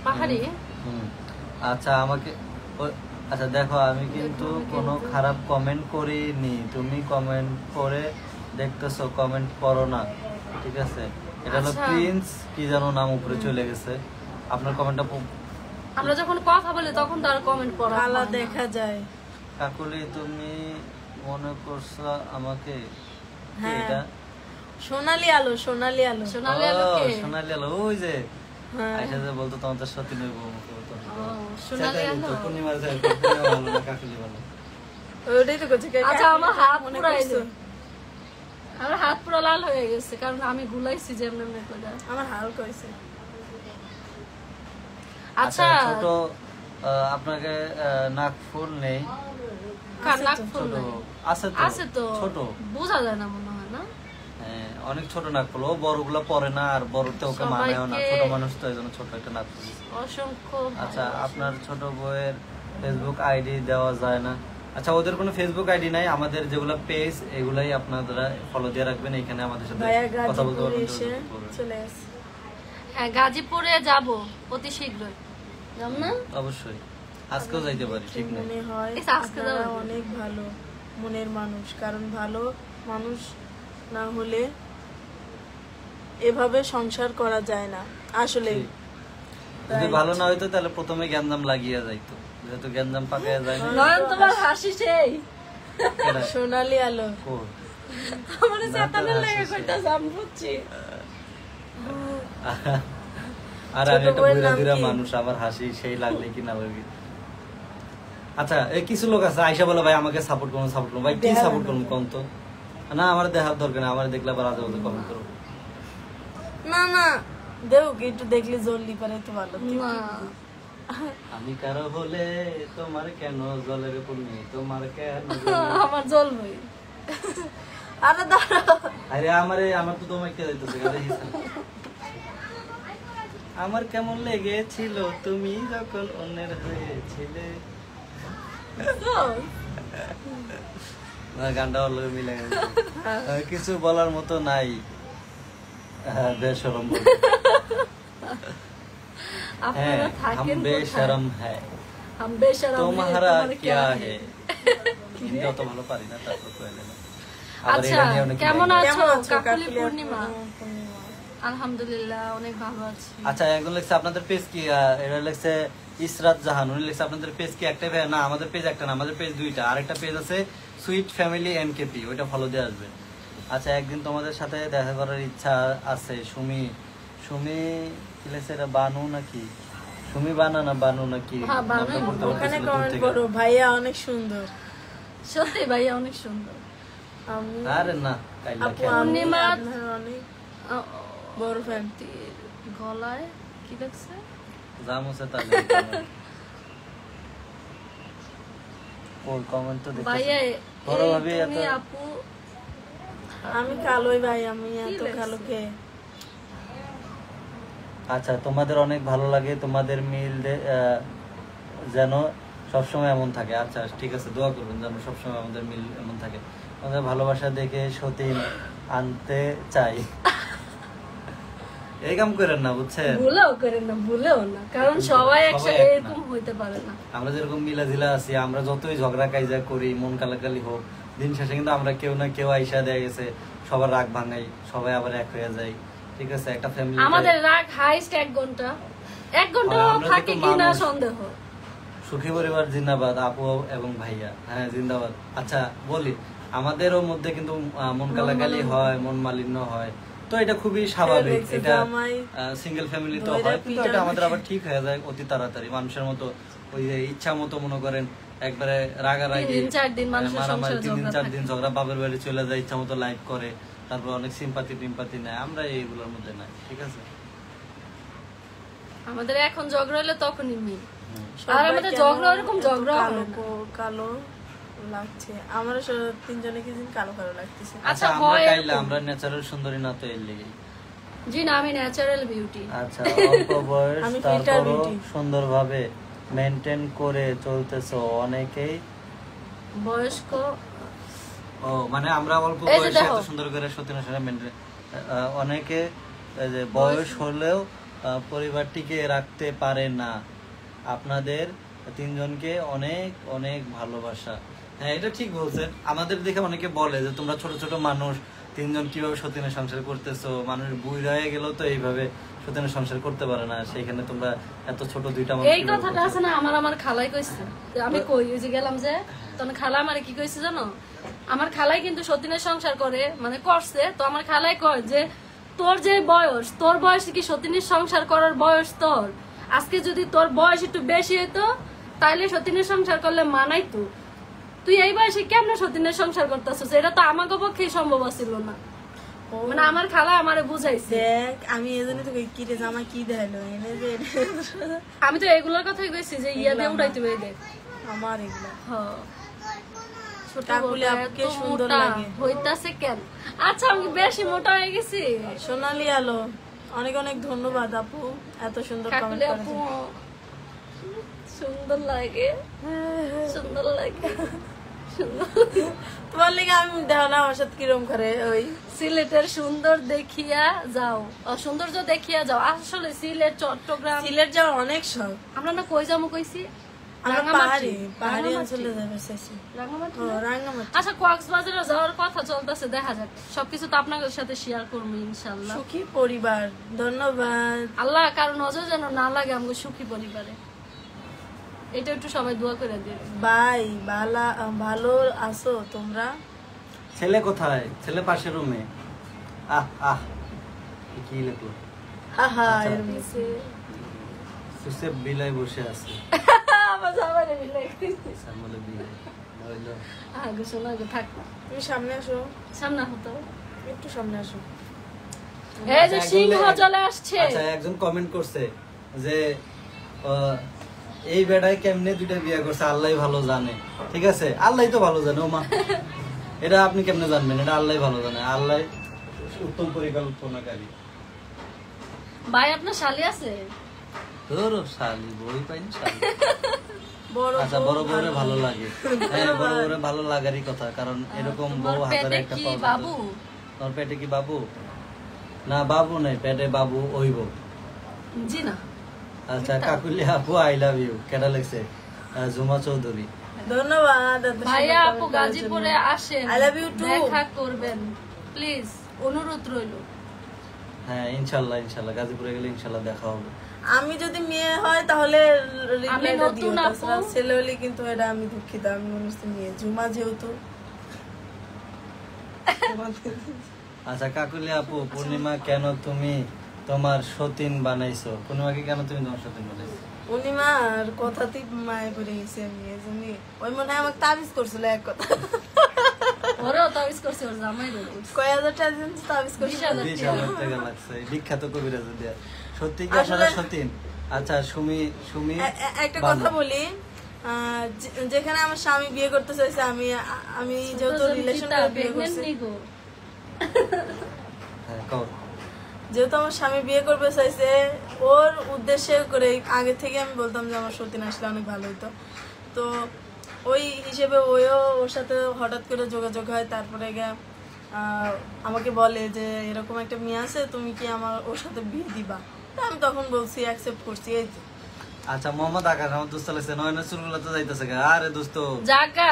পাহাড়ি হুম। আচ্ছা আমাকে আচ্ছা দেখো, আমি কিন্তু কোনো খারাপ কমেন্ট করিনি, তুমি কমেন্ট করে দেখতেছো, কমেন্ট করো না, ঠিক আছে? এটা হলো আচ্ছা। প্রিন্স কি যেন নাম উপরে চলে গেছে। আপনার কমেন্টটা আমরা যখন কথা বলি তখন তার কমেন্ট পড়া কালা হয় না। দেখা যায়। কাকুলি তুমি মনে করছো আমাকে? কি হ্যাঁ। এটা? সোনালি আলো, সোনালি আলো। সোনালি আলোকে? ও, সোনালি আলো, ওই যে হ্যাঁ। আইসা যে বলতো তোমাদের সত্যি নইব আমাকে বলতো। ও, সোনালি আলো। পূর্ণিমার যায়, পূর্ণিমা ভালো না, কাকুলি ভালো। ওটাই তো করছে। আচ্ছা, আমার হাত মনে পুরো করছো? আমার হাত পুরো লাল হয়ে গেছে কারণ আমি গুলাইছি যেমন করে। আমার হালকা হয়েছে। আচ্ছা, ছোট আপনাকে নাকফুল নেই? কান্নাক ফুল ছোট নাই। আছে তো, তো ছোট। বোঝা যায় না মনে হয় না। হ্যাঁ, অনেক ছোট নাকফুল, ও বড়গুলা পরে না, আর বড়তে ওকে মানায়ও না, সবাইকে- ছোট মানুষ তো এই জন্য ছোট একটা নাকফুল দিছে। অসংখ্য আচ্ছা, আপনার ছোট বউয়ের ফেসবুক আইডি দেওয়া যায় না? আচ্ছা, ওদের কোনো ফেসবুক আইডি নাই, আমাদের যেগুলো পেজ এগুলাই আপনারা ফলো দিয়ে রাখবেন, এখানে আমাদের সাথে ভাইয়া কথা বলতে গাজীপুর পারবেন, এসে যোগাযোগ করবেন। চলে আসে। হ্যাঁ গাজীপুরে যাব অতি শীঘ্রই। যাব না? অবশ্যই আজকেও যাইতে পারি, ঠিক না? মনে হয় এই আজকে আপনারা যাবো। অনেক ভালো মনের মানুষ, কারণ ভালো মানুষ না হলে এভাবে সংসার করা যায় না আসলে। ঠিক। যদি ভালো না হইতো তাহলে প্রথমে গ্যাঞ্জাম লাগিয়ে যাইতো, যেহেতু গ্যাঞ্জাম পাকাইয়া যায় না। নয়ন তোমার হাসি সেই এটা সোনালি আলো কই? আমার চেতনা লাগে কইতাছে আমি বুঝছি। আর ছোট আমি একটা বউয়ের বুইড়া নাম দিরা কি? মানুষ, আমার হাসি সেই লাগলে কি না লাগে। আচ্ছা এই কিছু লোক আছে আইসা বলে ভাই আমাকে সাপোর্ট করুন, সাপোর্ট করুন। ভাই কি দেখার সাপোর্ট করুন দরকার। কোন তো? না আমার দেখার দরকার না, আমার দেখলে আবার আজে বাজে কমেন্ট করো। না না দেও একটু দেখলে জলদি পারে তো ভালো। না আমি কারো হলে তোমার কেন জলের পূর্ণি, তোমার কেন আমার জ্বলবই। আরে দাঁড়াও, আরে আমার তো তোমাকে যাইতেছে গালে হিসা। আমার কেমন লেগেছিল তুমি যখন অন্যের হয়েছিলে। না, গানটা ভালো মিলে গেছে। কিছু বলার মতো নাই। বেশরম বলে। হ্যাঁ আপনারা हम থাকেন কোথায়? बेशरम है हम बेशरम हैं, तुम्हारा तुम्हारा क्या है। হিন্দি অত ভালো পারি না, তারপর কইলে না। আবার আচ্ছা এটা নিয়ে অনেক কেমন লাগে। আছো কেমন আছো কাকুলি কাকুলি পূর্ণিমা? পূর্ণিমা? আলহামদুলিল্লাহ অনেক ভালো আছি। আচ্ছা একজন লিখছে আপনাদের পেজ কি, এটা লিখছে ইসরাত জাহান, উনি লিখছে আপনাদের পেজ কি একটাই? ভাই না, আমাদের পেজ একটা না, আমাদের পেজ দুইটা। আরেকটা পেজ আছে সুইট ফ্যামিলি এমকেপি, ওইটা ফলো দিয়ে আসবে। আচ্ছা একদিন তোমাদের সাথে দেখা করার ইচ্ছা আছে। সুমি কি লিখছে, এটা বানু নাকি সুমি বানা না বানু নাকি? হ্যাঁ, বানু। নামটা বলতে ওখানে পারতেছি না দূর কমেন্ট থেকে। করো ভাইয়া অনেক সুন্দর। সত্যি ভাইয়া অনেক সুন্দর। আমি আরে না কাইলা আপু খেয়াল। আমি পূর্ণিমা আপনার অনেক আ- বড় ফ্যান। গলায় কি দেখছে? জামুসে তাহলে ওই কমেন্ট তো দেখতেছি। ভাইয়া বড় এই ভাবি তুমি এত আপু আমি কালোই ভাই, আমি এত লেখছে? কালো কে? আচ্ছা তোমাদের অনেক ভালো লাগে, তোমাদের মিল যেন সবসময় এমন থাকে। আচ্ছা ঠিক আছে, দোয়া করবেন যেন সবসময় আমাদের মিল এমন থাকে। আমাদের ভালোবাসা দেখে সতীন আনতে চাই। এই কাম করেন না, বুঝছেন? ভুলেও করেন না, ভুলেও না, কারণ সবাই একসাথে এক না। এরকম হইতে পারে না। আমরা যেরকম মিলাজিলা আছি, আমরা যতই ঝগড়া কাইজা করি, মন কালাকালি হোক, দিন শেষে কিন্তু আমরা কেউ না কেউ আইসা দেয়া গেছে সবার রাগ ভাঙাই, সবাই আবার এক হয়ে যায়। ঠিক আছে, একটা ফ্যামিলি। আমাদের রাগ হাইস্ট 1 ঘন্টা, 1 ঘন্টা আর আমরা থাকে যেহেতু কিনা মানুষ। সন্দেহ। সুখী পরিবার জিন্দাবাদ, আপু এবং ভাইয়া, হ্যাঁ জিন্দাবাদ। আচ্ছা বলি, আমাদেরও মধ্যে কিন্তু মন কালাকালি হয়, মন মালিন্য হয়, তো এটা খুবই স্বাভাবিক। দেখছে এটা জামাই সিঙ্গেল ফ্যামিলি তো ধইরা হয়, কিন্তু এটা পিটানো। আমাদের আবার ঠিক হয়ে যায় অতি তাড়াতাড়ি। মানুষের মতো ওই যে ইচ্ছা মতো মনে করেন একবারে রাগারাগি 3 দিন 4 দিন মানুষের মারামারি, সংসারে 3 দিন ঝগড়া 4 থাকে। দিন ঝগড়া, বাপের বাড়ি চলে যায়, ইচ্ছা মতো লাইভ করে, তারপর অনেক সিম্পাথি টিম্পাথি নেয়। আমরা এইগুলোর মধ্যে নাই, ঠিক আছে। আমাদের এখন ঝগড়া হলে তখনই মিল। সবাই আর আমাদের কেন ঝগড়া ওরকম এত ঝগড়া কালো হয় না। কালো লাগছে আমার তিনজনে কি দিন কালো কালো লাগতেছে। আচ্ছা আচ্ছা, আমরা হয় কাইলা, এরকম। আমরা ন্যাচারাল সুন্দরী না তো এর লেগে। জি না, আমি ন্যাচারাল বিউটি। আচ্ছা অল্প বয়স আমি filter তারপরও beauty। সুন্দরভাবে মেনটেন করে চলতেছো। অনেকেই বয়স্ক ও মানে আমরা অল্প এই যে বয়সে দেখো। এত সুন্দর করে সত্যি না মেনটেন, অনেকে এই যে বয়স হলেও পরিবার টিকে রাখতে পারে না। আপনাদের তিনজনকে অনেক অনেক ভালোবাসা। হ্যাঁ এটা ঠিক বলছেন। আমাদের দেখে অনেকে বলে যে তোমরা ছোট ছোট মানুষ, তিনজন কিভাবে সতীনের সংসার করতেছো, মানুষ বুড়া হয়ে গেলেও তো এইভাবে সতীনের সংসার করতে পারে না, সেইখানে তোমরা এত ছোট দুইটা মানুষ এই কিভাবে কথাটা করছো? আছে না, আমার খালাই কইছে। আমি কই ওই যে গেলাম যে, তখন খালা আমারে কি কইছে জানো? আমার খালাই কিন্তু সতীনের সংসার করে, মানে করছে। তো আমার খালাই কয় যে তোর যে বয়স, তোর বয়সে কি সতীনের সংসার করার বয়স তোর? আজকে যদি তোর বয়স একটু বেশি হতো তাইলে সতীনের সংসার করলে মানাইতো। তুই এই বয়সে কেমনে সতীনের সংসার করতেছিস? এটা তো আমাকে পক্ষে সম্ভব ছিল না। মানে আমার খালা আমারে বুঝাইছে। দেখ আমি এই জন্য তোকে কি রে জামা কি দেখালো এনে যে আমি তো এগুলোর কথাই কইছি যে ইয়া দিয়ে উঠাইতে হবে দেখ। আমার এগুলা হ্যাঁ। ছোট কাকুলি বউটা আপুকে এত সুন্দর মোটা লাগে। হইতাছে কেন? আচ্ছা আমি বেশি মোটা হয়ে গেছি। সোনালি আলো অনেক অনেক ধন্যবাদ আপু এত সুন্দর কমেন্ট কাকুলি আপু করেছেন। সুন্দর লাগে, সুন্দর লাগে, সুন্দর। তোমার লেগে আমি দেখো না আমার সাথে কিরম করে ওই সিলেটের সুন্দর দেখিয়া যাও, সৌন্দর্য দেখিয়া যাও। আসলে সিলেট চট্টগ্রাম সিলেট যাওয়ার অনেক শখ। আমরা না কই যাবো কইছি, আমরা রাঙামাটি। পাহাড়ি অঞ্চলে যাবে চাইছি। রাঙামাটি ও না? রাঙ্গামাটি। আচ্ছা কক্সবাজারে যাওয়ার কথা চলতেছে, দেখা যাক। সবকিছু তো আপনাদের সাথে শেয়ার করবো ইনশাল্লাহ। সুখী পরিবার, ধন্যবাদ। আল্লাহ কারো নজর যেন না লাগে আমাকে সুখী পরিবারে, এটা একটু সবাই দোয়া করে দিবে। ভাই ভালো আছো তোমরা? ছেলে কোথায়? ছেলে পাশের রুমে। আহ আহ কি লেখলো? আহা এর সুসে বিলাই বসে আছে। আমার জামাইরে বিলাই। সামনে বিলাই হইলো। আগে শোনা গো, থাক না, তুমি সামনে আসো, সামনে হতো। একটু সামনে আসো। এই যে সিংহ চলে আসছে। আচ্ছা একজন কমেন্ট করছে যে এই বেড়ায় কেমনে দুইটা বিয়ে করছে আল্লাহই ভালো জানে। ঠিক আছে, আল্লাহই তো ভালো জানে। ও মা, এটা আপনি কেমনে জানবেন? এটা আল্লাহই ভালো জানে, আল্লাহ উত্তম পরিকল্পনাকারী। ভাই আপনার শালি আছে? তোর শালি বই পাইনি শালি। বড় আচ্ছা বড় বউরে ভালো লাগে। হ্যাঁ বড় বউরে ভালো লাগারই কথা, কারণ এরকম বউ হাজারে একটা পাওয়া যায়। বাবু তোর পেটে কি বাবু? না বাবু নাই, পেটে বাবু হইব। জি না। আচ্ছা কাকুলি আপু আই লাভ ইউ। কেটা লাগছে? জুমা চৌধুরী। ধন্যবাদ। ভাইয়া আপু গাজীপুরে আসেন, I love you too. দেখা করবেন প্লিজ, অনুরোধ রইল। হ্যাঁ ইনশাল্লাহ ইনশাল্লাহ গাজীপুরে গেলে ইনশাল্লাহ দেখা হবে। আমি যদি মেয়ে হয় তাহলে আমি রিপ্লাইটা দিও, নতুন আপু। তাছাড়া ছেলে হলে কিন্তু এটা আমি দুঃখিত। আমি মনে হচ্ছে মেয়ে, জুমা যেহেতু। আচ্ছা কাকুলি আপু, পূর্ণিমা কেন তুমি তোমার সতীন বানাইছো? পূর্ণিমাকে কেন তুমি তোমার সতীন বানাইছো? পূর্ণিমার কথাতেই মায়ে পড়ে গেছি আমি, এজন্যই। ওই মনে হয় আমাকে তাবিজ করছিল এক কথা। ওরাও তাবিজ করছে, ওর জামাই রয়েছে। কয় হাজার টাকা দিন তাবিজ করছিল। 20,000 টাকা লাগছে, বিখ্যাত কবিরাজ দিয়া। সত্যি কি আপনারা সতীন? আচ্ছা সুমি একটা কথা বলি, যেখানে আমার স্বামী বিয়ে করতে চাইছে, আমি যেহেতু রিলেশন বিয়ে করছি, হ্যাঁ কও। যেহেতু আমার স্বামী বিয়ে করবে চাইছে, ওর উদ্দেশ্যে করে আগে থেকে আমি বলতাম যে আমার সতীন আসলে অনেক ভালো হতো। তো ওই হিসেবে ওর সাথে হঠাৎ করে যোগাযোগ হয়। তারপরে আমাকে বলে যে এরকম একটা মেয়ে আছে, তুমি কি ওর সাথে বিয়ে দিবা? আমি তখন বলছি অ্যাকসেপ্ট করছি। এই আচ্ছা মোহাম্মদ আকাশ আমার দোস্ত লাগছে, নয়না চুলগুলো তো যাইতেছে। আরে দোস্ত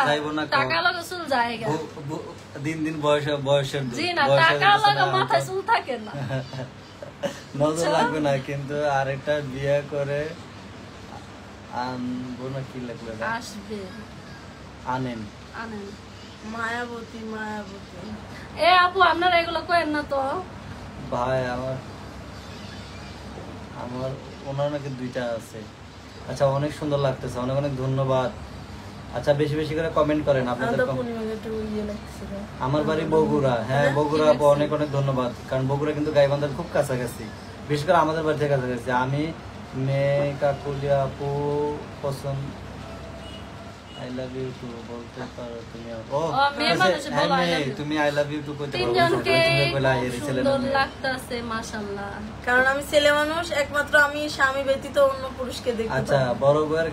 যাইবো না, টাকা লাগা চুল জায়গা দিন দিন বয়সের জি না, টাকা লাগা মাথায় চুল থাকে না। নজর লাগবে না, কিন্তু আরেকটা বিয়ে করে আনবো না, কি লাগলো? আসবে আনেন মায়াবতী। এ আপু আপনারা এগুলো করেন না তো ভাই। আমার ওনার নাকি 2টা আছে। আচ্ছা অনেক সুন্দর লাগতেছে, অনেক অনেক ধন্যবাদ। আচ্ছা বেশি বেশি করে কমেন্ট করেন আপনাদের। আমার বাড়ি বগুড়া। হ্যাঁ বগুড়া আপু, অনেক অনেক ধন্যবাদ। কারণ বগুড়া কিন্তু গাইবান্ধার খুব কাছাকাছি, বিশেষ করে আমাদের বাড়ি থেকে কাছাকাছি। আমি মেয়ে কাকুলি আপু পছন্দ, আই লাভ ইউ টু বলতে পারো তুমি? ও তুমি আই লাভ ইউ টু কইতে পারো? তিনজনকে সুন্দর লাগতাছে মাশাআল্লাহ। কারণ আমি ছেলে মানুষ, একমাত্র আমি স্বামী ব্যতীত অন্য পুরুষকে দেখতে। আচ্ছা বড় বউয়ের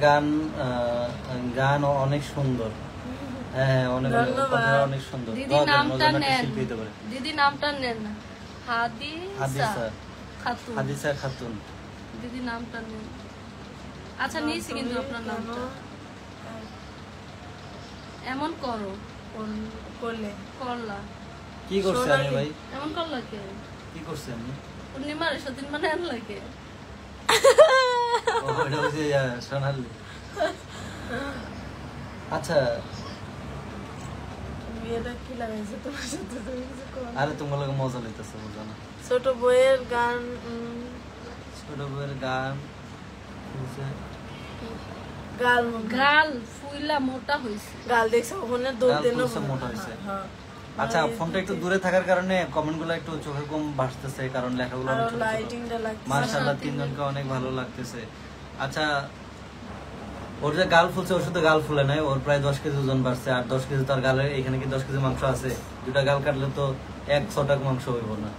গান অনেক সুন্দর। হ্যাঁ অনেক অনেক সুন্দর। দিদি নামটা নেন, দিদি নামটা নেন। হাদিসা খাতুন দিদি নামটা নেন। আচ্ছা নিয়েছি কিন্তু আপনার নামটা। এমন করলা কি করছে আমি ভাই? এমন করলা কে? কি করছে আমি? পূর্ণিমার সতীন মানে আনলা কে? ওটা হচ্ছে সোনালি। আচ্ছা আরে তোমার লোক মজা লইতেছে বুঝো না। ছোট বউয়ের গান গাল ফুইলা মোটা হইছে। গাল দেখছো ওখানে দৌড় দেন মোটা হইছে। আচ্ছা ফোনটা একটু দূরে থাকার কারণে কমেন্টগুলো একটু চোখে কম ভাসতেছে, কারণ লেখাগুলো অনেক ছোট ছোট। মাশাআল্লাহ তিনজনকে অনেক ভালো লাগতেছে। আচ্ছা ওর যে গাল ফুলছে, ওর শুধু গাল ফুলে নাই, ওর প্রায় 10 কেজি ওজন বাড়ছে। আর 10 কেজি তার গালে, এখানে কি 10 কেজি মাংস আছে? 2টা গাল কাটলে তো 1 ছটাক মাংস হইব না।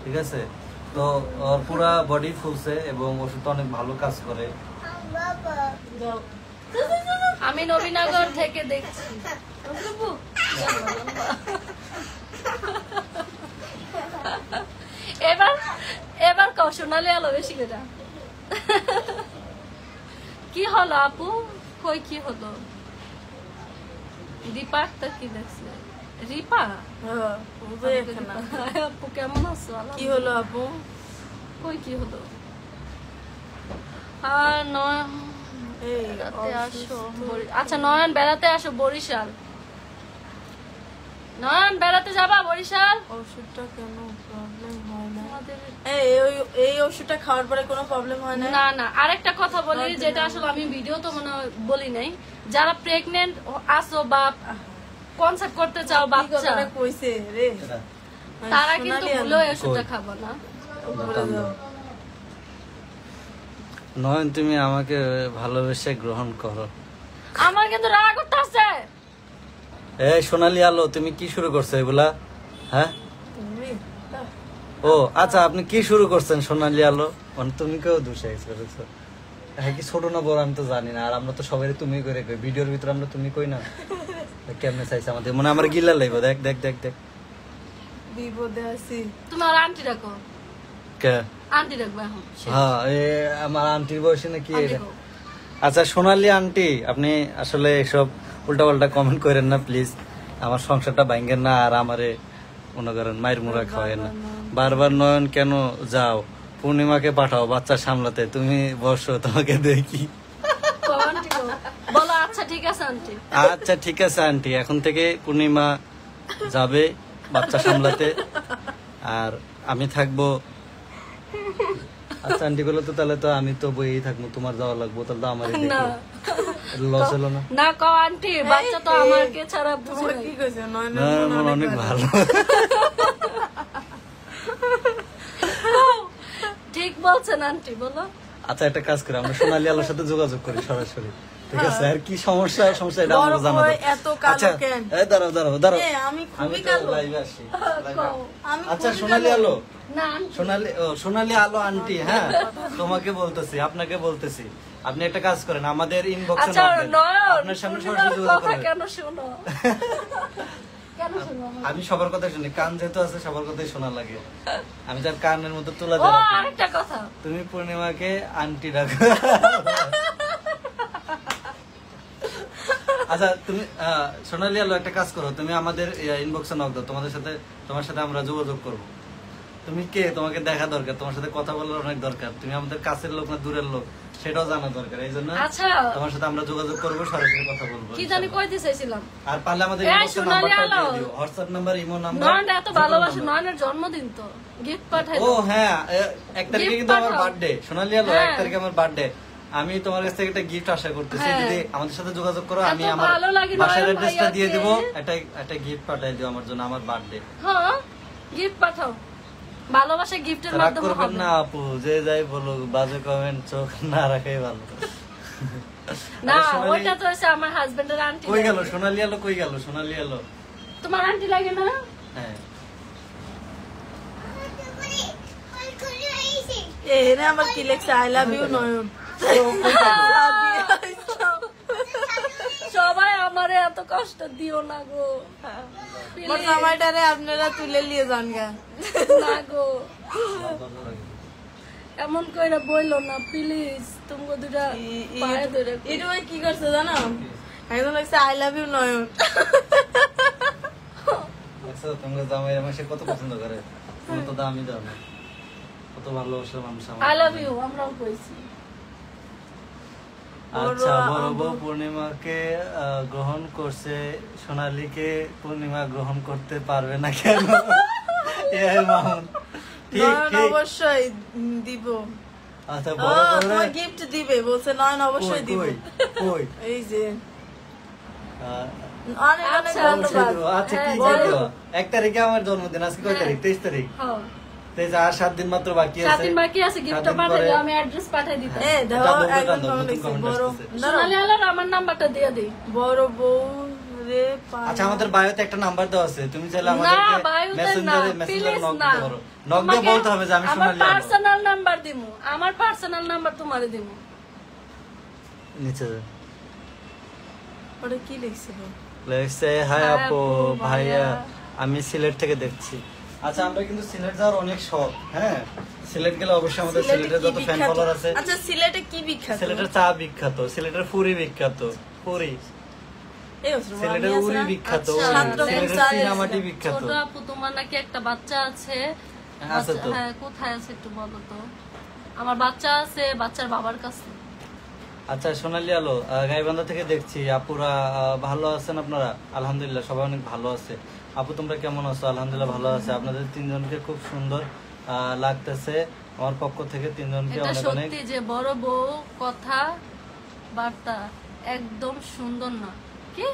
ঠিক আছে, তো ওর পুরা বডি ফুলছে এবং ওষুধ অনেক ভালো কাজ করে। আমি নবীনগর থেকে দেখছি। এবার এবার কও সোনালি আলো বেশি করে কি হলো আপু কই কি হলো দীপা আক্তার কি দেখছে রিপা হ্যাঁ, ও তো এখানে। আপু কেমন আছো কি হলো আপু? কই কি হলো আর নয় এই বেড়াতে আসো আচ্ছা নয়ন বেড়াতে আসো বরিশাল নয়ন বেড়াতে যাবা বরিশাল ওষুধটা কেন প্রবলেম হয় না? আমাদের এই ওষুধটা খাওয়ার পরে কোনো প্রবলেম হয় না? না না আরেকটা কথা বলি যেটা আসলে আমি ভিডিও তো মনে হয় বলি নাই যারা প্রেগনেন্ট আছো বা কনসার্ট করতে চাও কি বাচ্চা কথাটা কইছে রে? তারা কিন্তু সোনালি আলো। ভুলেও এই ওষুধটা খাবো না বলে দাও। নয়ন তুমি আমাকে ভালোবেসে গ্রহণ করো। আমার কিন্তু রাগ করতেছে এই সোনালি আলো তুমি কি শুরু করছো এগুলা? হ্যাঁ তুমি ও আচ্ছা আপনি কি শুরু করছেন সোনালি আলো? মানে তুমি কেউ দোষে করেছো। হ্যাঁ কি ছোট না বড় আমি তো জানি না, আর আমরা তো সবাই তুমি করে কই ভিডিওর ভিতরে আমরা তুমি কই না। কেমনে চাইছে আমাদের মনে আমার গিলা লাগবে। দেখ দেখ দেখ দেখ বিপদে আছি। তোমার আন্টি রাখো কে? আন্টি রাখবে এখন হ্যাঁ আমার আন্টির বয়সে নাকি আন্টি এটা? গো। আচ্ছা সোনালি আন্টি আপনি আসলে এসব উল্টাপাল্টা কমেন্ট করেন না প্লিজ। আমার সংসারটা ভাঙ্গেন না আর আমারে মনে করেন মায়ের মুড়া খাওয়ায় না। বারবার নয়ন কেন যাও, পূর্ণিমাকে পাঠাও বাচ্চা সামলাতে, তুমি বসো তোমাকে দেখি। কও আন্টি গো। বলো আচ্ছা ঠিক আছে আন্টি আচ্ছা ঠিক আছে আন্টি, এখন থেকে পূর্ণিমা যাবে বাচ্চা সামলাতে আর আমি থাকবো। আচ্ছা আন্টি বলো তো তাহলে তো আমি তো বইয়েই থাকবো, তোমার যাওয়া লাগবো তাহলে তো আমারই না লস হলো না। না কও আন্টি বাচ্চা তো আমাকে ছাড়া বুঝে তোমরা নাই। কি কইছো? নয়ন না, না, অনেক ভালো। ঠিক বলছেন আন্টি বলো আচ্ছা একটা কাজ করি, আমরা সোনালী আলোর সাথে যোগাযোগ করি সরাসরি, ঠিক আছে? আর কি সমস্যা এটা বড় আমাকে জানাবো। বড় এত কালো আচ্ছা কেন? এই দাঁড়াও দাঁড়াও দাঁড়াও, এ, আমি আমি খুবই তো কালো। লাইভে আসি। কও। আমি আচ্ছা খুবই সোনালী কালো। আলো, না আন্টি সোনালী আলো আন্টি, হ্যাঁ তোমাকে বলতেছি, আপনাকে বলতেছি, আপনি একটা কাজ করেন আমাদের ইনবক্সে আচ্ছা নয়ন আপনার সামনে পূর্ণিমার সরাসরি যোগাযোগ কথা করবেন। কেন শোনো কেন শোনো আমার? আমি সবার কথা শুনি, কান যেহেতু আছে সবার কথাই শোনা লাগে, আমি যার কানের মধ্যে তুলা ও দিলাম। আরেকটা কথা তুমি পূর্ণিমাকে আন্টি ডাকো। আচ্ছা তুমি সোনালী আলো একটা কাজ করো, তুমি আমাদের ইনবক্সে নক দাও, তোমার সাথে আমরা যোগাযোগ করব। তুমি কে, তোমাকে দেখা দরকার, তোমার সাথে কথা বলার অনেক দরকার, তুমি আমাদের কাছের লোক না দূরের লোক সেটাও জানা দরকার, এই জন্য আচ্ছা তোমার সাথে আমরা যোগাযোগ করবো, সরাসরি কথা বলবো। কি জানি কইতে চাইছিলাম আর পারলে আমাদের এই ইনবক্সে সোনালী নাম্বারটা আলো। দিয়ে দিও, হোয়াটসঅ্যাপ নাম্বার, ইমো নাম্বার। নয়ন এত ভালোবাসে নয়নের জন্মদিন তো গিফট পাঠাই ও হ্যাঁ 1 তারিখে Gift কিন্তু আমার পাঠাও। বার্থডে, সোনালী আলো হ্যাঁ। 1 তারিখে আমার বার্থডে। আমি তোমার কাছ থেকে একটা গিফট আশা করতেছি, হ্যাঁ। যদি আমাদের সাথে যোগাযোগ করো এত আমি আমার ভালো লাগে বাসার নয়ন অ্যাড্রেসটা দিয়ে ভাইয়াকে। দেব, একটা গিফট পাঠিয়ে দিও আমার জন্য, আমার বার্থডে। হ্যাঁ গিফট পাঠাও ভালোবাসা গিফটের রাগ মাধ্যমে করবেন হবে না আপু, যে যাই বলুক বাজে কমেন্ট চোখ না রাখাই ভালো। না আচ্ছা, সোনালী- ওইটা তো হচ্ছে আমার হাজবেন্ডের আন্টি কই গেল সোনালী আলো, কই গেল সোনালী আলো? তোমার আন্টি লাগে না হ্যাঁ এখানে আমার কি লেখছে? আই লাভ ইউ নয়ন। সবাই আমারে এত কষ্ট দিও না গো মোর জামাইটারে আপনারা তুলে নিয়ে যান গা। না গো এমন কইরা বইলো না প্লিজ তুমি দুটা পায়ে ধরে এটা কি করছে জানো? একদম লাগছে আই লাভ ইউ নয়ন। দেখছো তোমরা জামাই আমার সে কত পছন্দ করে, কোনো তো দামই দাও না, কত ভালোবাসা মানুষ আমার। আই লাভ ইউ আমরাও কইছি আচ্ছা বড় বউ পূর্ণিমাকে গ্রহণ করছে, সোনালীকে পূর্ণিমা গ্রহণ করতে পারবে না কেন? মামুন ঠিক নয়ন ঠিক। অবশ্যই দিব। আচ্ছা ও, বড় বড় তোমার গিফট দিবে বলছে, নয়ন অবশ্যই দিব। কই এই যে আহ, অনেক অনেক আচ্ছা, ধন্যবাদ। আচ্ছা কি হ্যাঁ, চাইতো? বলো। 1 তারিখে আমার জন্মদিন, আজকে কয় তারিখ? 23 তারিখ। হ্যাঁ 23 আর 7 দিন মাত্র বাকি 7 আছে। দিন বাকি আছে গিফটটা 7 দিন পাঠাই পরে- দিও আমি অ্যাড্রেস পাঠাই দিতাম এ দেখো এটা বলবে একদম কেন? কেমন নতুন লিখছে, comment বড় আসতেছে। সোনালী আলোর আমার নাম্বারটা দিয়ে দিই বড় বউ রে পায়। আচ্ছা আমাদের বায়োতে একটা নাম্বার দেওয়া আছে, তুমি চাইলে না আমাদেরকে বায়ুতে না মেসেঞ্জারে প্লিজ নক না দিতে পারো। নক দিয়ে বলতে হবে যে আমি আমার সোনালী আলো। পার্সোনাল নাম্বার দিমু আমার পার্সোনাল নাম্বার তোমারে দিমু নিচে যাও। ওটা কি লিখছে? লেখছে হাই আপু ভাইয়া আমি সিলেট থেকে দেখছি। আচ্ছা আমরা কিন্তু সিলেট যাওয়ার অনেক শখ, হ্যাঁ সিলেট গেলে অবশ্যই আমাদের সিলেটের যত ফ্যান ফলোয়ার আছে। আচ্ছা সিলেটে কি বিখ্যাত? সিলেটের চা বিখ্যাত, সিলেটের পুরি বিখ্যাত, পুরি সিলেটের উড়ি বিখ্যাত, সিলেটের চীনামাটি বিখ্যাত। ছোট আপু তোমার নাকি একটা বাচ্চা আছে? আছে তো। হ্যাঁ কোথায় আছে একটু বলো তো। আমার বাচ্চা আছে, বাচ্চার বাবার কাছে। আচ্ছা সোনালী আলো গাইবান্ধা থেকে দেখছি, আপুরা ভালো আছেন আপনারা? আলহামদুলিল্লাহ সবাই অনেক ভালো আছে। আপু তোমরা কেমন আছো? আলহামদুলিল্লাহ ভালো আছে। আপনাদের তিনজনকে খুব সুন্দর লাগতেছে আমার পক্ষ থেকে, তিনজনকে এটা অনেক অনেক। সত্যি যে বড় বউ কথা বার্তা একদম সুন্দর না কি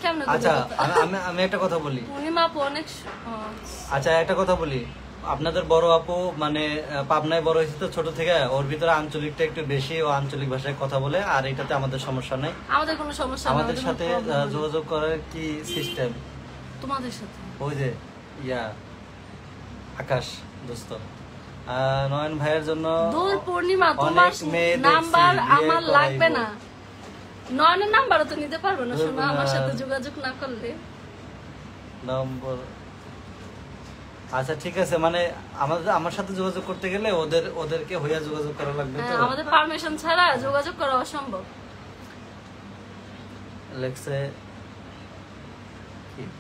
কেমন? আচ্ছা আমি একটা কথা বলি, পূর্ণিমা আপু অনেক আচ্ছা একটা কথা বলি, আপনাদের বড় আপু মানে পাবনায় বড় হয়েছে তো ছোট থেকে, ওর ভিতরে আঞ্চলিকটা একটু বেশি, ও আঞ্চলিক ভাষায় কথা বলে, আর এটাতে আমাদের সমস্যা নাই। আমাদের কোনো সমস্যা আমাদের সাথে যোগাযোগ করার কি সিস্টেম? তোমাদের সাথে ওই যে ইয়া আকাশ দোস্ত নয়ন ভাইয়ের জন্য দূর পূর্ণিমা তোমার নাম্বার আমার লাগবে না, নয়নের নাম্বারও তো নিতে পারবো না শোনো আমার সাথে যোগাযোগ না করলে নম্বর। আচ্ছা ঠিক আছে, মানে আমার সাথে যোগাযোগ করতে গেলে ওদেরকে হইয়া যোগাযোগ করা লাগবে তো, আমাদের পারমিশন ছাড়া যোগাযোগ করা অসম্ভব। লেখছে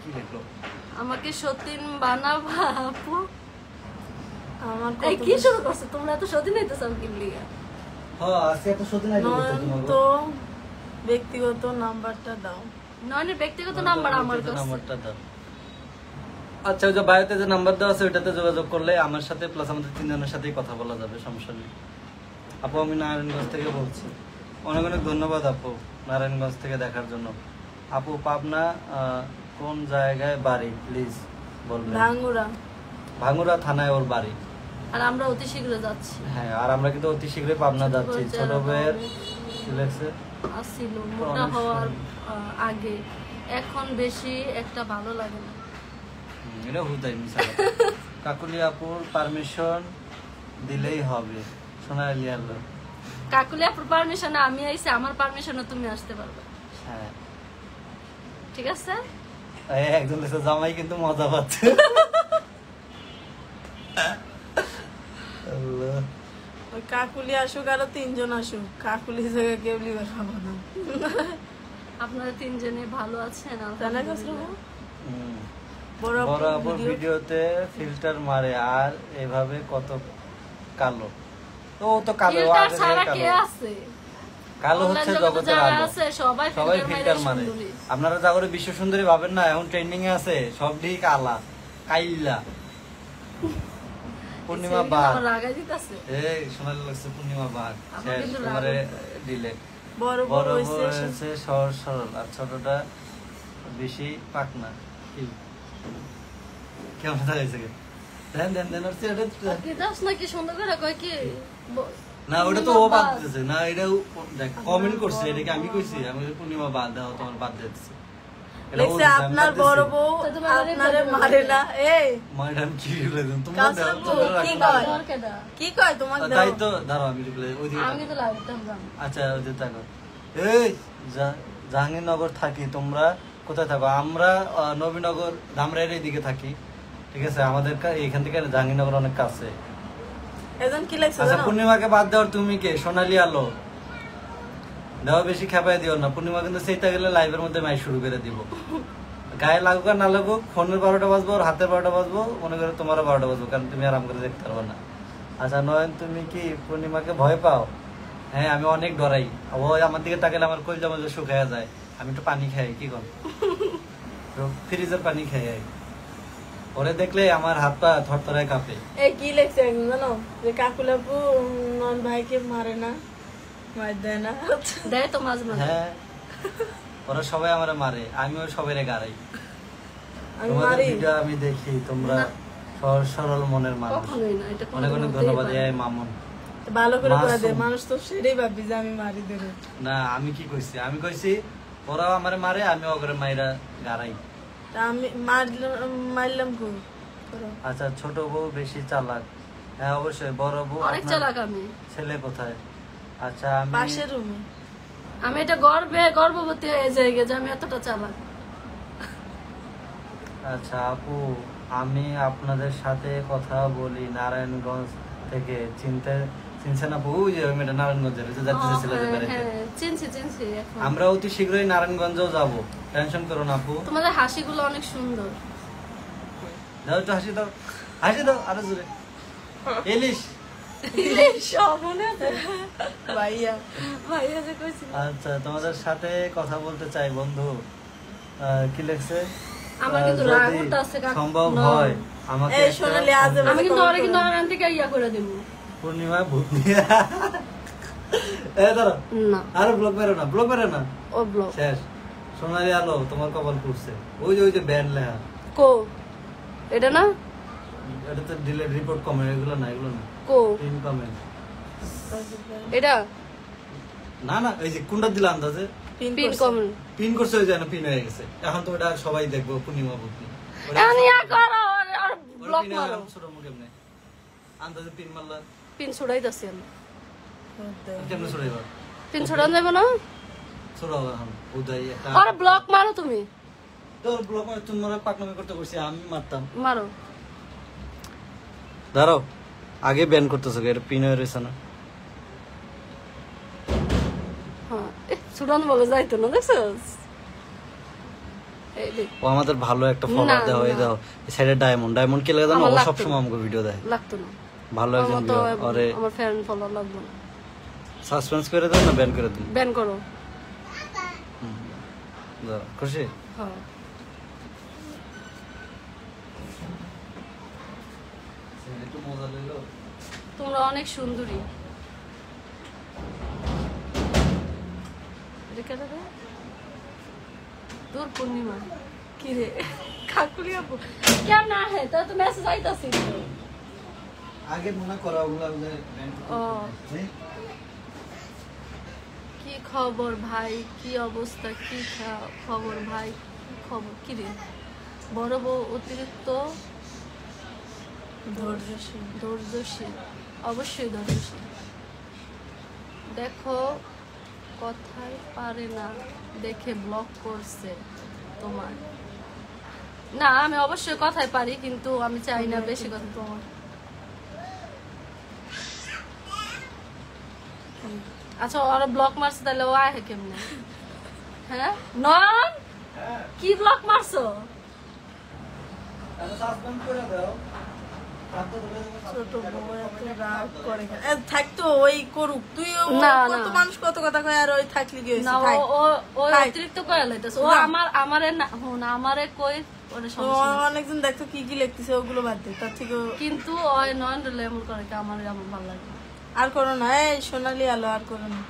কি লিখলো? আমাকে সতীন বানাবা আপু। আমার এই কি শুরু করছো তোমরা? এত সতীন হইতেছ কি লিগা? হ্যাঁ আজকে এত সতীন আইলো তো ব্যক্তিগত নাম্বারটা দাও। নয়নের ব্যক্তিগত নাম্বার আমার কাছে। নাম্বারটা দাও। আচ্ছা ওই যে বায়োতে যে নাম্বার দেওয়া আছে ওইটাতে যোগাযোগ করলে আমার সাথে প্লাস আমাদের তিনজনের সাথেই কথা বলা যাবে, সমস্যা নেই। আপু আমি নারায়ণগঞ্জ থেকে বলছি। অনেক অনেক ধন্যবাদ আপু নারায়ণগঞ্জ থেকে দেখার জন্য। আপু পাবনা কোন জায়গায় বাড়ি প্লিজ বলবেন? ভাঙ্গুরা। ভাঙ্গুরা থানায় ওর বাড়ি। আর আমরা অতি শীঘ্র যাচ্ছি। হ্যাঁ আর আমরা কিন্তু অতি শীঘ্রই পাবনা যাচ্ছি। ছোট ভাইয়ের কি লেখছে? আসছিল মোটা হওয়ার আগে, এখন বেশি একটা ভালো লাগে না। এটা হুদাই মিছা। কাকুলি আপুর পারমিশন দিলেই হবে। সোনালী আলো কাকুলি আপুর পারমিশন আমি আইছি, আমার পারমিশনে তুমি আসতে পারবে। হ্যাঁ ঠিক আছে। একজন লেখছে জামাই কিন্তু মজা পাচ্ছে। আল্লাহ। ওই কাকুলি আসুক আরো তিনজন আসুক, কাকুলি জায়গায় কেউ লিবার পাবো না। আপনারা তিনজনে ভালো আছেন? বড় আপুর ভিডিওতে ফিল্টার মারে আর এভাবে কত কালো। তো কালো ফিল্টার ছাড়া কে আছে? কালো হচ্ছে জগতের আলো, সবাই ফিল্টার মারে। আপনারা যা করে বিশ্ব সুন্দরী ভাবেন না, এখন ট্রেন্ডিং এ আছে সব ঠিক কালা কাইলা। পূর্ণিমা বাঘ এই সোনালী লাগছে পূর্ণিমা বাঘ শেষ তোমারে দিলে। বড় বড় হয়েছে সহজ সরল আর ছোটটা বেশি পাকনা। কি কেমন লাগাইছে? দেন দেন দেন কি দাস নাকি সুন্দর করে কয় কি না ওটা তো ও বাদ দিতেছে না, এটা দেখ কমেন্ট করছে, এটাকে আমি কইছি, আমি পূর্ণিমা বাদ দাও তোমার বাদ দিতেছে। লেখছে আপনার বড় বউ আপনারে মারে না। এই ম্যাডাম কি বলেন তোমরা দাও কি কয় তোমাকে দাও? তাই তো দাঁড়াও আমি রিপ্লাই ওইদিকে আমি তো লাগতাম জান। আচ্ছা ওইদিকে তাকো। এই জাহাঙ্গীরনগর থাকি, তোমরা কোথায় থাকো? আমরা নবীনগর ধামরাইয়ের এইদিকে থাকি, ঠিক আছে। আমাদের এখান থেকে জাহাঙ্গীরনগর অনেক কাছে। এজন কি লেখছে আচ্ছা জানো? পূর্ণিমাকে বাদ দেওয়ার তুমি কে? সোনালী আলো দেওয়া বেশি খেপাই দিও না। পূর্ণিমা কিন্তু সেইটা গেলে লাইভের মধ্যে মাই শুরু করে দিব। গায়ে লাগুক আর না লাগুক, ফোনের 12টা বাজবো আর হাতের 12টা বাজবো, মনে করে তোমারও 12টা বাজবো, কারণ তুমি আরাম করে দেখতে পারবে না। আচ্ছা নয়ন তুমি কি পূর্ণিমাকে ভয় পাও? হ্যাঁ আমি অনেক ডরাই। ও আমার দিকে তাকালে আমার কলিজা মজা শুকায়া যায়। আমি একটু পানি খাই, কি কর ফ্রিজের পানি খাই। ওরে দেখলে আমার হাত পা থরথরায় কাঁপে। এই কি লেখছে জানো? যে কাকুলাপু নন ভাইকে মারে না, মার দেয় না। দেয় তো মাঝে মাঝে। হ্যাঁ ওরা সবাই আমারে মারে, আমিও সবাইরে গাড়াই। আমি তোমাদের মারি। ভিডিও আমি দেখি, তোমরা সহজ সরল মনের মানুষ। কখনোই না, এটা অনেক অনেক ধন্যবাদ। এই মামুন ভালো করে বলে দে, মাসুম। মানুষ তো সেটাই ভাবি যে আমি মারি দেবে। না আমি কি কইছি? আমি কইছি ওরাও আমারে মারে, আমি ওগরে মাইরা গাড়াই। তা আমি মারলাম কই? আচ্ছা ছোট বউ বেশি চালাক? হ্যাঁ অবশ্যই। বড় বউ অনেক চালাক আমি। ছেলে কোথায়? আচ্ছা আমি পাশের রুমে। আমি এটা গর্ভবতী হয়ে যাই যে আমি এতটা চালাক। আচ্ছা আপু, আমি আপনাদের সাথে কথা বলি নারায়ণগঞ্জ থেকে। চিনছেন আপু? ওই যে মেয়েটা নারায়ণগঞ্জের, ওই যে যাচ্ছে ছেলেদের বাড়িতে। চিনছি এখন। আমরা অতি শীঘ্রই নারায়ণগঞ্জেও যাব, টেনশন করো না আপু। তোমাদের হাসিগুলো অনেক সুন্দর। দাও একটু হাসি দাও, হাসি দাও আরো জোরে। ইলিশ ভাইয়া যে কইছি আচ্ছা, তোমাদের সাথে কথা বলতে চাই বন্ধু। কি লেখছে? আমার কিন্তু রাগ উঠতাছে কাকা। সম্ভব হয় আমাকে এই সোনালি আজ আমি কিন্তু ওরে কিন্তু আর থেকে ইয়া করে দেব। পূর্ণিমা ভূত নিয়ে ধরো না, আরে ব্লক মেরো না, ব্লক মেরো না, ও ব্লক শেষ। সোনালি আলো তোমার কপাল পুড়ছে। ওই যে ব্যান্ড লেখা কো, এটা না, এটা তো ডিলেট রিপোর্ট কমেন্ট, এগুলো না, এগুলো না, কো পিন কমেন্ট। এটা না না, এই যে কোনটা দিলা আন্দাজে? পিন কমেন্ট পিন করছে, ওই যে না পিন হয়ে গেছে। এখন তো ওটা সবাই দেখবো, পূর্ণিমা ভূত নিয়ে। আমি ইয়া করো আর ব্লক পিন মারো। ছোট মুখ এমনি আন্দাজে পিন মারলা, পিন ছড়াইতাছি আমি। কেমনে ছড়াইবা? পিন ছড়ান যাবে না? ছড়াও এখন উদয় একটা। আর ব্লক মারো তুমি। তোর ব্লক মানে তোমার পাকনামি করতে বসছি, আমি মারতাম। মারো। দাঁড়াও, আগে ব্যান করতেছো, এটা পিন হয়ে রয়েছে না? হ্যাঁ, ছড়ান বলে যাইতো না, দেখছস? এই দেখ, ও আমাদের ভালো একটা ফলোয়ার দাও, এই দাও এই সাইডে ডায়মন্ড কি লাগে জানো? আমার ও লাগতো সব সময় আমাকে ভিডিও দেয়। লাগতো না। ভালো একজন আমার তো viewer। আরে আমার ফ্যান ফলো লাগবে না। সাসপেন্স করে দাও না ব্যান করে দিন? ব্যান করো। দাঁড়াও, খুশি? হ্যাঁ, একটু মজা লইলো। তোমরা অনেক সুন্দরী। তোর পূর্ণিমা কি রে কাকুলি আপু কেন না হে তো মেসেজ আইতাছে। আগে মনে করা ওগুলা ও কি খবর ভাই, কি অবস্থা, কি খবর ভাই, কি খবর কি রে? বড় বউ অতিরিক্ত ধৈর্যশীল, অবশ্যই ধৈর্যশীল। দেখো কথাই পারে না দেখে ব্লক করছে তোমার। না, আমি অবশ্যই কথাই পারি, কিন্তু আমি চাই না বেশি কথা তোমার। আচ্ছা, ওরা ব্লক মারছে, তাহলে ও আয় কেমনে? হ্যাঁ নন, কি ব্লক মারছো? সাসপেন্স করে দাও। ছোট বউ এত রাগ করে কেন? থাকতো ওই করুক, তুই না, কত না। মানুষ কত কথা কয়, আর ওই থাকলি কি না, হয়েছে? ও অতিরিক্ত কয়া লাইতাছে। ও আমারে না হুন আমারে কই ওরে সমস্যা নেই। অনেকজন দেখতো কি কি লিখতেছে, ওগুলো বাদ দে, তার থেকে কিন্তু ওই নন লেমন করে কি আমার ভালো লাগে। আর করো না। এই সোনালি আলো, আর করো না,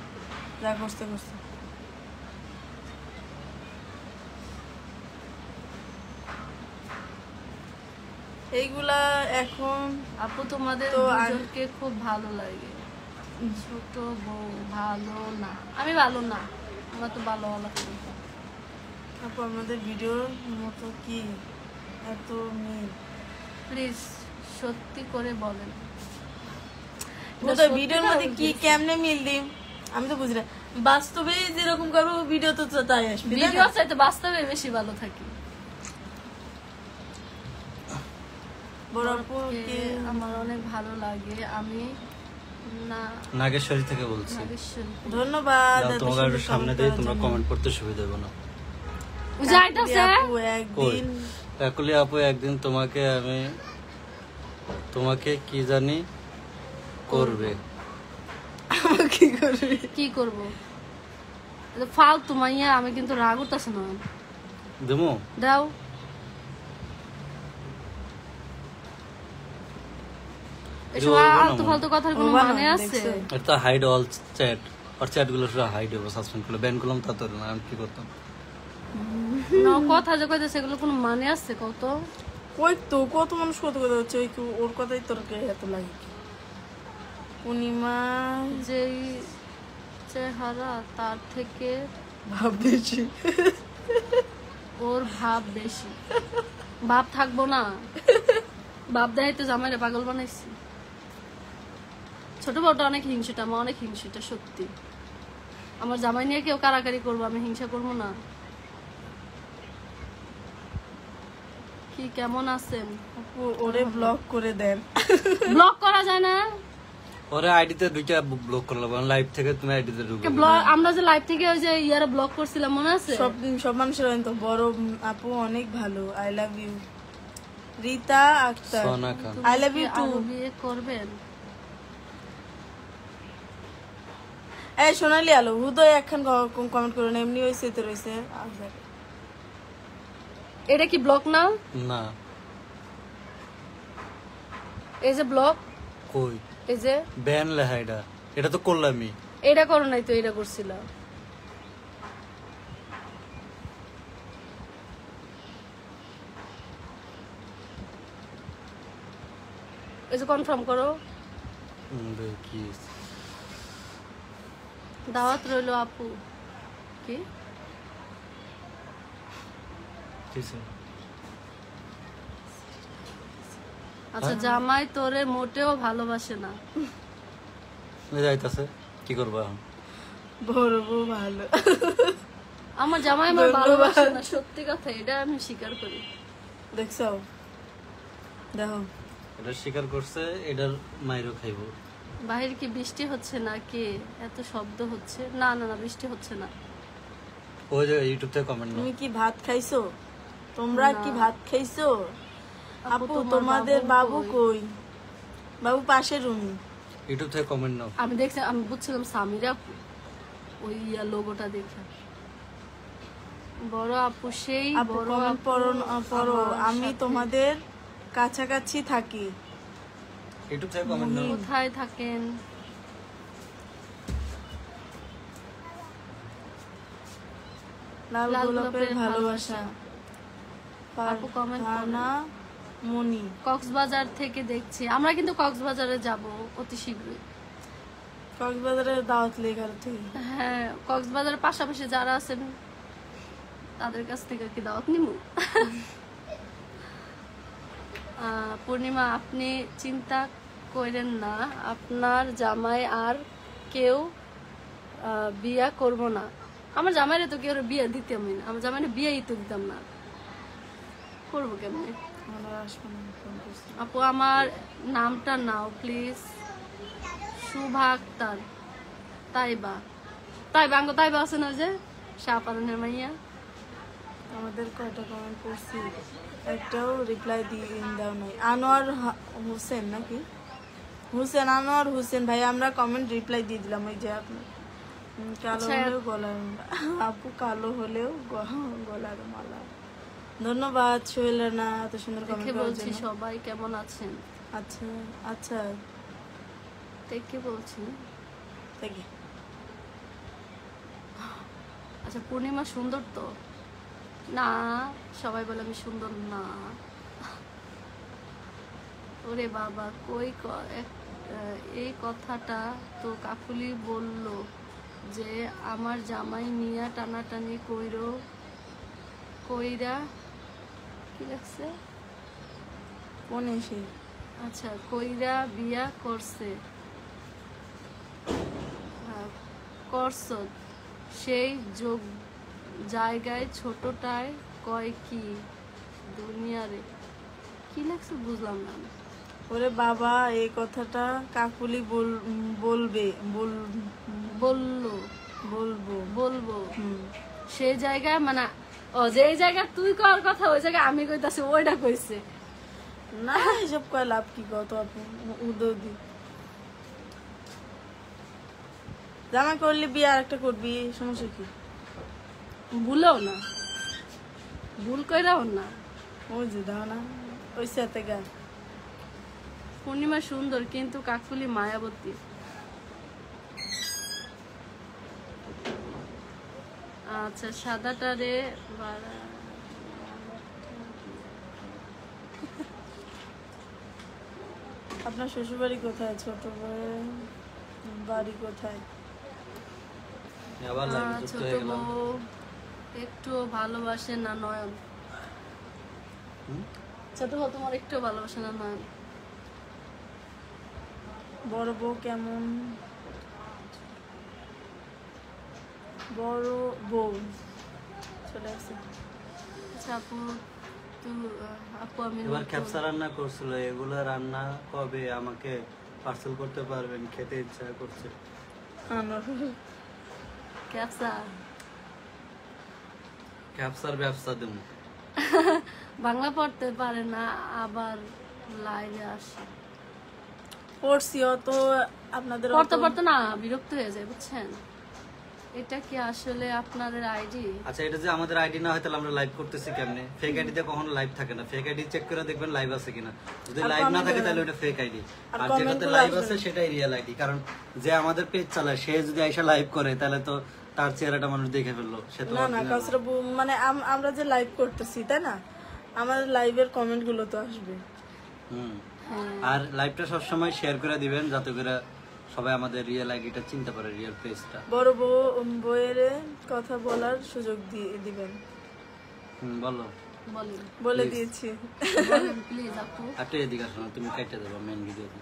যা করতে করতে। এইগুলা এখন আপু তোমাদের তো দুজনকে খুব ভালো লাগে। ছোট বউ ভালো না, আমি ভালো না, আমার তো ভালো লাগে। আপু আমাদের ভিডিওর মতো কি এত মিল? প্লিজ সত্যি করে বলেন। ভিডিওর মধ্যে কি কেমনে মিল দিম আমি তো বুঝি না। বাস্তবে যেরকম করবো ভিডিও তো তাই আসবে। ভিডিও চাইতে বাস্তবে বেশি ভালো থাকি। বড় আপুকে আমার অনেক ভালো লাগে। আমি নাগেশ্বরী থেকে বলছি। নাগেশ্বরী। ধন্যবাদ। যাও, তোমাকে একটু সামনে দিয়ে তোমরা কমেন্ট করতে সুবিধা হবে না। যাইতাছে আপু একদিন কাকুলি আপু, একদিন তোমাকে কি জানি করবে। কি করবি? কি করব? ফালতু মাইয়া, আমি কিন্তু রাগ উঠতেছে না। দেমো দাও। এসব আলতু ফালতু কথার কোনো মানে আছে? এটা হাইড অল চ্যাট, আর চ্যাট গুলো সব হাইড হবে, সাসপেন্ড করলে, ব্যান করলাম, তা তো না। আমি কি করতাম? না, কথা যে কইতেছে সেগুলো কোনো মানে আছে কত? ওই তো কত মানুষ কত কথা হচ্ছে, ওই ওর কথাই তোর এত লাগে। পূর্ণিমা যেই চেহারা তার থেকে ভাব বেশি, ওর ভাব বেশি। ভাব থাকবো না? ভাব দেখাইতে জামাইরে পাগল বানাইছি। ছোট বড়টা অনেক হিংসুটা, আমার অনেক হিংসুটা সত্যি। আমার জামাই নিয়ে কেউ কারাকারি করবো, আমি হিংসা করবো না। কি কেমন আছেন? আপু ওরে ব্লক করে দেন। ব্লক করা যায় না? ওরে আইডিতে দুইটা ব্লক করলাম, লাইভ থেকে তুমি আইডিতে ঢুকে। আমরা যে লাইভ থেকে ওই যে ইয়ারা ব্লক করছিলাম মনে আছে? সব মানুষের তো বড় আপু অনেক ভালো, I love you. Rita Akter, Sona Khan, I love you too. বিয়ে করবেন? এই সোনালি আলো হুদয় একখান কমেন্ট করুন, এমনি হইছে তো রইছে। এটা কি ব্লক না? না এই যে ব্লক, কই এই যে ব্যান লেখা, এটা তো করলামই। এটা করো নাই তো, এটা করছিল। এই যে কনফার্ম করো। কি দাওয়াত রইলো আপু। কি আচ্ছা, জামাই তোরে মোটেও ভালোবাসে না। যাইতাছে, কি করবা? বড় বউ ভালো। আমার জামাই আমার ভালোবাসে না, সত্যি কথা, এটা আমি স্বীকার করি। দেখছো, দেখো এটা স্বীকার করছে, এটার মাইরও খাইবো। বাহির কি বৃষ্টি হচ্ছে নাকি? এত শব্দ হচ্ছে। না না না, বৃষ্টি হচ্ছে না। ওই যে ইউটিউব থেকে কমেন্ট নাও। তুমি কি ভাত খাইছো? তোমরা কি ভাত খাইছো? আপু তোমাদের বাবু কই? বাবু পাশের রুমে। ইউটিউব থেকে কমেন্ট নাও। আমি দেখছি, আমি বুঝছিলাম সামিরা ওই লোগোটা দেখে। বড় আপু সেই বড় পড়ো, আমি তোমাদের কাছাকাছি থাকি। ইউটিউব থেকে কমেন্ট নাও। কোথায় থাকেন? লাল গোলাপের ভালোবাসা। আপু কমেন্ট না মনি, কক্সবাজার থেকে দেখছি। আমরা কিন্তু কক্সবাজারে যাব অতি শীঘ্রই। কক্সবাজারে দাওয়াত লেখার থেকে। হ্যাঁ, কক্সবাজারের পাশাপাশি যারা আছেন তাদের কাছ থেকে কি দাওয়াত নিব? পূর্ণিমা, আপনি চিন্তা করেন না, আপনার জামাই আর কেউ বিয়া করব না। আমার জামাইরে তো কেউ বিয়ে দিতামই না, আমার জামাইরে বিয়েই তো দিতাম না, করবো কেমনে? আপু আমার নামটা নাও প্লিজ। শুভা আক্তার, তাইবা। তাইবা আছে না যে শাহপালনের মাইয়া? আমাদের কয়টা কমেন্ট করছি, একটাও রিপ্লাই দাও নাই। আনোয়ার হোসেন নাকি হোসেন, আনোয়ার হোসেন ভাই, আমরা কমেন্ট রিপ্লাই দিয়ে দিলাম। ওই যে আপনার কালো হলেও গলার, আপু কালো হলেও গলার মালা। ধন্যবাদ সোহেল রানা, এত সুন্দর কমেন্ট বলছি। সবাই কেমন আছেন? আচ্ছা আচ্ছা, দেখে বলছি। আচ্ছা, পূর্ণিমা সুন্দর তো? না, সবাই বলে আমি সুন্দর না। ওরে বাবা, কই এই কথাটা তো কাকুলি বলল যে আমার জামাই নিয়া টানাটানি কইরা কি লাগছে? মনে সে, আচ্ছা, কইরা বিয়া করছে, করছো সেই জায়গায় ছোটটায় কয় কি দুনিয়ারে? কি লাগছে বুঝলাম না। ওরে বাবা, এই কথাটা কাকুলি বলবো সেই জায়গায়, মানে ও যে জায়গায় তুই কর কথা ওই জায়গায় আমি কইতাছি, ওইটা কইছে না। এসব কয় লাভ কি? কত আপু উদৌদি জামা করলি বিয়ে আর একটা করবি, সমস্যা কি? ভুলেও না, ভুল কইরাও না। ওই যে দাও না, ওই সাথে গা। পূর্ণিমা সুন্দর কিন্তু কাকুলি মায়াবতী। আচ্ছা, সাদাটারে আপনার শ্বশুর বাড়ি কোথায়? ছোট বাড়ি কোথায়? ছোট বউ একটু ভালোবাসে না নয়ন? ছোট বউ তোমার একটু ভালোবাসে না নয়ন? বড় বউ কেমন? বড় বউ চলে আসছে। আচ্ছা আপু তো আপু আমি এবার ক্যাপসা রান্না করছিল, এগুলো রান্না কবে আমাকে পার্সেল করতে পারবেন? খেতে ইচ্ছা করছে। ক্যাপসার ব্যবসা দেব। বাংলা পড়তে পারে না, আবার লাইভে আসে। পড়ছিও তো আপনাদের পড়তে পড়তে না বিরক্ত হয়ে যায় বুঝছেন। এটা কি আসলে আপনাদের আইডি? আচ্ছা এটা যে আমাদের আইডি না হয় তাহলে আমরা লাইভ করতেছি কেমনে? ফেক আইডিতে কখনো লাইভ থাকে না। ফেক আইডি চেক করে দেখবেন লাইভ আছে কিনা। যদি লাইভ না থাকে তাহলে ওটা ফেক আইডি, আর যেটাতে লাইভ আছে সেটাই রিয়েল আইডি। কারণ যে আমাদের পেজ চালায় সে যদি আইসা লাইভ করে তাহলে তো তার চেহারাটা মানুষ দেখে ফেললো। সে তো না কাউসরা মানে আমরা যে লাইভ করতেছি তাই না, আমাদের লাইভের কমেন্ট গুলো তো আসবে। আর লাইভটা সবসময় শেয়ার করে দিবেন যাতে করে সবাই আমাদের রিয়েল আইডিটা চিনতে পারে, রিয়েল পেজটা। বড় বউয়ের কথা বলার সুযোগ দিবেন। বলো বলে দিয়েছি। প্লিজ আপু একটা এদিকে আসো না, তুমি কেটে দেবো মেন ভিডিওতে।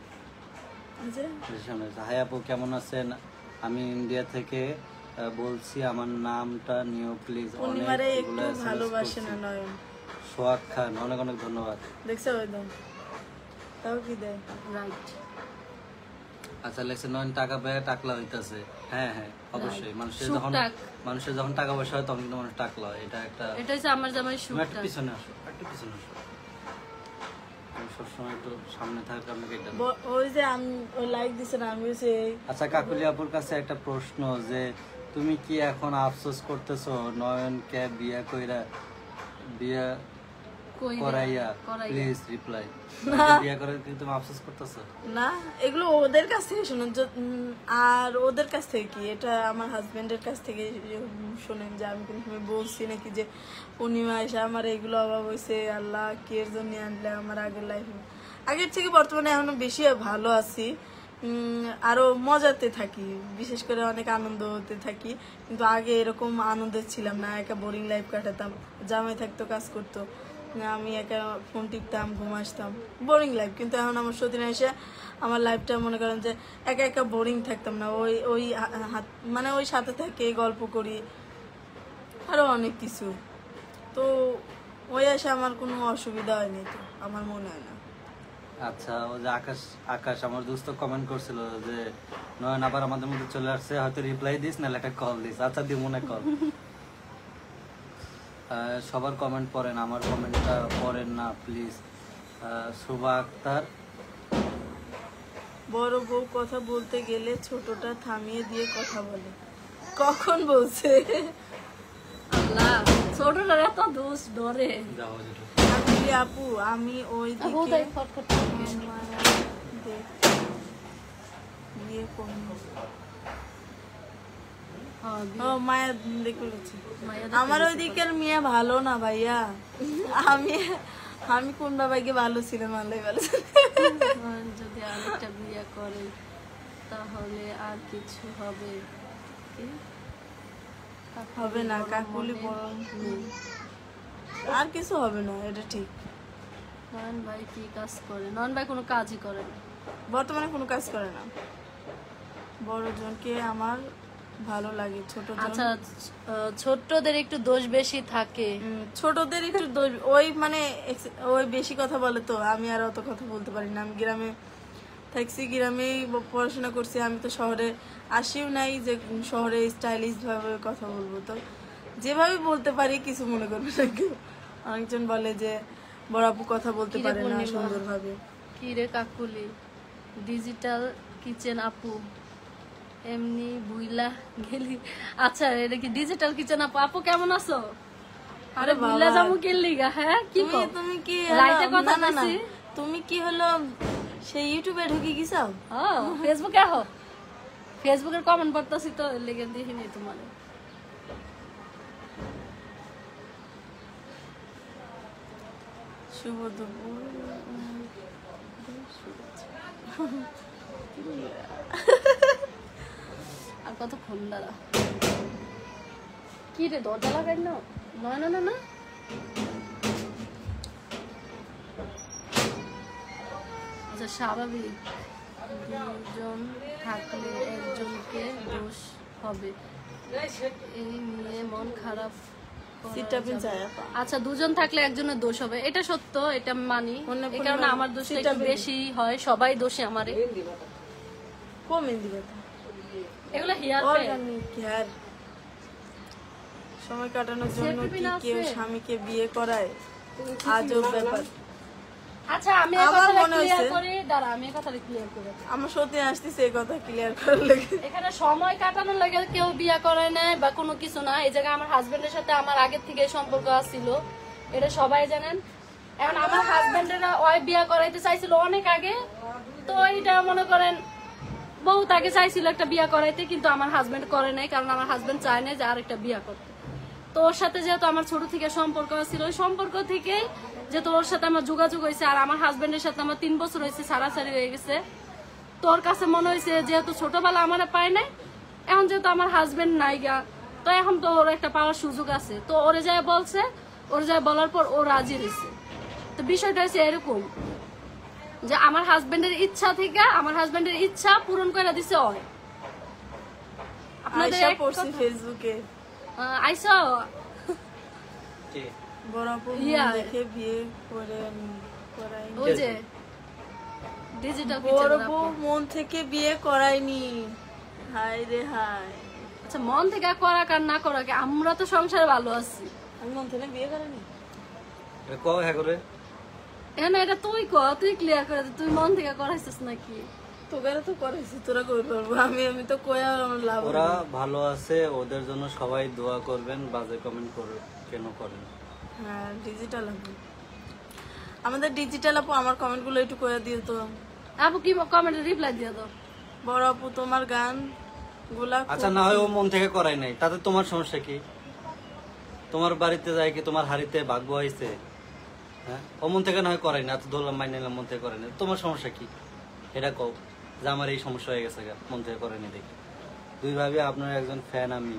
আচ্ছা হাই আপু কেমন আছেন? আমি ইন্ডিয়া থেকে বলছি, আমার নামটা নিও প্লিজ। পূর্ণিমারে একটু ভালোবাসে না নয়ন। সোহাগ খান অনেক অনেক ধন্যবাদ। দেখছো একদম তাও কি দেয় রাইট। আচ্ছা লেখছে নয়ন টাকা পেয়ে টাকলা হইতাছে। হ্যাঁ হ্যাঁ অবশ্যই, মানুষের যখন টাকা পয়সা হয় তখন কিন্তু মানুষ টাকলা হয়। এটা একটা, এটা হচ্ছে আমার জামাই তুমি একটু পিছনে আসো, একটু পিছনে আসো। তুমি সবসময় একটু সামনে থাকলে আপনাকে এটা ওই যে আমি ওই লাইক দিছে না আমি যে। আচ্ছা কাকুলি আপুর কাছে একটা প্রশ্ন, যে তুমি কি এখন আফসোস করতেছো নয়নকে বিয়া কইরা বিয়া করাইয়া? Please reply. বিয়া করে কি তুমি আফসোস করতেছো? না এগুলো ওদের কাছ থেকে শুনুন। আর ওদের কাছ থেকে কি, এটা আমার হাজবেন্ডের কাছ থেকে শোনেন যে আমি কোনো সময় বলছি নাকি যে পূর্ণিমা এসে আমার এগুলো অভাব হয়েছে, আল্লাহ কের জন্য আনলে আমার আগের লাইফে। আগের থেকে বর্তমানে এখনো বেশি ভালো আছি, আরো মজাতে থাকি, বিশেষ করে অনেক আনন্দ হতে থাকি। কিন্তু আগে এরকম আনন্দে ছিলাম না, একা বোরিং লাইফ কাটাতাম। জামাই থাকতো, কাজ করতো, আমি একা ফোন টিপতাম, ঘুম আসতাম, বোরিং লাইফ। কিন্তু এখন আমার সতীন এসে আমার লাইফটা মনে করেন যে একা একা বোরিং থাকতাম না, ওই মানে ওই সাথে থেকে গল্প করি, আরো অনেক কিছু। তো ওই এসে আমার কোনো অসুবিধা হয়নি, তো আমার মনে হয় না। আচ্ছা ও যে আকাশ আমার দোস্ত কমেন্ট করছিল যে নয়ন আবার আমাদের মধ্যে চলে আসছে, হয়তো রিপ্লাই দিস না একটা কল দিস। আচ্ছা দিব মনে কল। সবার কমেন্ট পড়েন, আমার কমেন্টটা পড়েন না প্লিজ। শুভা আক্তার, বড় বউ কথা বলতে গেলে ছোটটা থামিয়ে দিয়ে কথা বলে। কখন বলছে? আল্লাহ ছোটটা এত দোষ ডরে। আপু আমি ওই মায়া দেখে আমার ওই দিকের মেয়ে ভালো না ভাইয়া। আমি কোন বাবাকে ভালো ছিলাম, আল্লাহ ভালো। যদি আরেকটা বিয়ে করে তাহলে আর কিছু হবে হবে না কাকুলি, আর কিছু হবে না, এটা ঠিক। নয়ন ভাই কি কাজ করে? নয়ন ভাই কোনো কাজই করে না, বর্তমানে কোনো কাজ করে না। বড় জনকে আমার ভালো লাগে, ছোট জন। আচ্ছা ছোটদের একটু দোষ বেশি থাকে। ছোটদের একটু দোষ, ওই মানে ওই বেশি কথা বলে, তো আমি আর অত কথা বলতে পারি না। আমি গ্রামে থাকছি, গ্রামেই পড়াশোনা করছি, আমি তো শহরে আসিও নাই যে শহরে স্টাইলিশ ভাবে কথা বলবো। তো যেভাবে বলতে পারি কিছু মনে করবে না কেউ। অনেকজন বলে যে বড় আপু কথা বলতে পারে না সুন্দর ভাবে। কি রে কাকুলি, ডিজিটাল কিচেন আপু এমনি বুইলা গেলি। আচ্ছা এটা কি ডিজিটাল কিচেন আপু? আপু কেমন আছো? আরে বুইলা যাবো কেলিগা? হ্যাঁ কি তুমি কি লাইটে কথা বলছি? তুমি কি হলো সেই ইউটিউবে ঢুকে গেছাও? ফেসবুকে আহো, ফেসবুকের কমেন্ট পড়তাছি তো লেগে দেখিনি তোমার। শুভ দুপুর। আর কতক্ষণ দাঁড়া? কি রে দরজা লাগাই না? নয় না না না আচ্ছা স্বাভাবিক, দুজন থাকলে একজনকে দোষ হবে, এই নিয়ে মন খারাপ করা সিটটা পিন যাবে। যায় আপা আচ্ছা, দুজন থাকলে একজনের দোষ হবে, এটা সত্য, এটা আমি মানি। অন্য এই কোনো কারণে আমার দোষটা সিটটা একটু বেশি। বেশি হয়, সবাই দোষী আমারে। কমেন দিবে এগুলো হেয়ার অর্গানিক হেয়ার সময় কাটানোর জন্য Safety কি pin আছে? কেউ স্বামীকে বিয়ে করায় আজব ব্যাপার আচ্ছা, আমি এই আমার কথাটা মনে ক্লিয়ার হয়েছে- করি, দাঁড়া আমি এই কথাটা ক্লিয়ার করি। আমার সত্যি আসতেছে এই কথা ক্লিয়ার করার লাগে এখানে সময় কাটানোর লাগে কেউ বিয়ে করে নাই বা কোনো কিছু না। এই জায়গায় আমার হাজবেন্ডের সাথে আমার আগের থেকে সম্পর্ক ছিল, এটা সবাই জানেন। এখন আমার হাজবেন্ডেরা ওই বিয়ে করাইতে চাইছিল অনেক আগে, তো এটা মনে করেন বহুত আগে চাইছিল একটা বিয়ে করাইতে, কিন্তু আমার হাজবেন্ড করে নাই, কারণ আমার হাজবেন্ড চায় না যে আরেকটা বিয়ে করতে। তো ওর সাথে যেহেতু আমার ছোট থেকে সম্পর্ক ছিল, ওই সম্পর্ক থেকে যেহেতু ওর সাথে আমার যোগাযোগ হয়েছে, আর আমার হাজবেন্ডের সাথে আমার 3 বছর হয়েছে ছাড়াছাড়ি হয়ে গেছে, তোর কাছে মনে হয়েছে যেহেতু ছোটবেলা আমার পায় নাই, এখন যেহেতু আমার হাজবেন্ড নাই গা, তো এখন তো ওর একটা পাওয়ার সুযোগ আছে, তো ওরে যায় বলছে, ওরে যায় বলার পর ও রাজি হয়েছে। তো বিষয়টা হচ্ছে এরকম যে আমার হাজবেন্ডের ইচ্ছা থেকে আমার হাজবেন্ডের ইচ্ছা পূরণ করে দিছে ওই। আপনাদের আয়শা এক পড়ছি কথা- ফেসবুকে আইসা বড় আপু ইয়া। দেখে বিয়ে করে করাই ওই যে ডিজিটাল বড় বউ মন থেকে বিয়ে করায়নি হায় রে হায় আচ্ছা, মন থেকে করাক আর না করাক, আমরা তো সংসারে ভালো আছি। আমি মন থেকে বিয়ে করাইনি এটা কও হ্যাঁ করে এখানে এটা তুই তুই ক্লিয়ার করে দে, তুই মন থেকে করাইছিস নাকি? তোকে তো করাইছি তোরা কই পারবো আমি তো কই আর আমার লাভ হবে ওরা না। ভালো আছে, ওদের জন্য সবাই দোয়া করবেন, বাজে কমেন্ট কেন করেন? হ্যাঁ ডিজিটাল আপু আমাদের ডিজিটাল আপু আমার কমেন্ট গুলো একটু করে দিও তো আপু কি কমেন্টে রিপ্লাই দিয়ে দাও। বড় আপু তোমার গান গুলা আচ্ছা, না হয় ও মন থেকে করাই নাই, তাতে তোমার সমস্যা কি? তোমার বাড়িতে যায় কি তোমার হাড়িতে ভাগ্য হয়েছে? হ্যাঁ, ও মন থেকে না হয় করাই না, এত ধরলাম মাইনে নিলাম, মন থেকে করাই না, তোমার সমস্যা কি? এটা কও যে আমার এই সমস্যা হয়ে গেছে, মন থেকে করেনি দেখি। দুই ভাবে আপনার একজন ফ্যান আমি,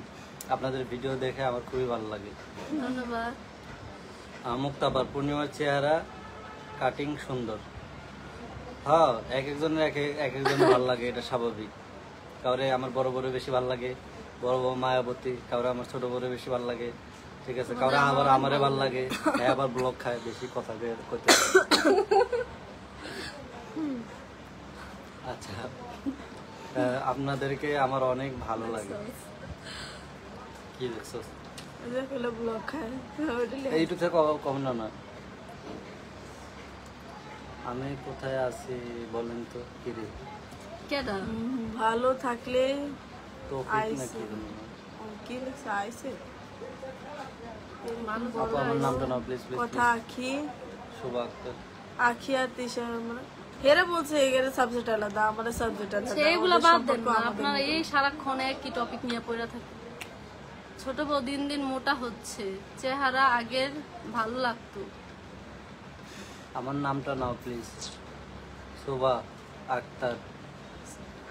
আপনাদের ভিডিও দেখে আমার খুবই ভালো লাগে। ধন্যবাদ। মুক্তাবার পূর্ণিমার চেহারা কাটিং সুন্দর। হ্যাঁ, এক একজনের এক একজনের ভালো লাগে, এটা স্বাভাবিক। কাউরে আমার বড় বড় বেশি ভালো লাগে, বড় বড় মায়াবতী, কাউরে আমার ছোট বড় বেশি ভালো লাগে, ঠিক আছে, কাউরে আবার আমারে ভালো লাগে, হ্যাঁ আবার ব্লগ খায়, বেশি কথা বের করতে হয়। আচ্ছা, আপনাদেরকে আমার অনেক ভালো লাগে। কি দেখছো? ব্লগ খায় এইটুকু থেকে কম না না। আমি কোথায় আছি বলেন তো? কি রে কেডা? ভালো থাকলে তো আইসে কি লেখছে আইসে মানুষ আপু আমার নামটা না প্লিজ প্লিজ। কথা আখি শুভা আক্তার। আখি আর তিশা মানে হেরা বলছে এখানে সাবজেক্ট আলাদা আমাদের সাবজেক্ট আলাদা সেইগুলা ওদের বাদ দেন সম্পর্ক না, আমাদের আপনারা মধ্যে। এই সারাক্ষণে কি টপিক নিয়ে পড়ে থাকে। ছোট বউ দিন দিন মোটা হচ্ছে, চেহারা আগের ভালো লাগতো। আমার নামটা নাও প্লিজ। শুভা আক্তার।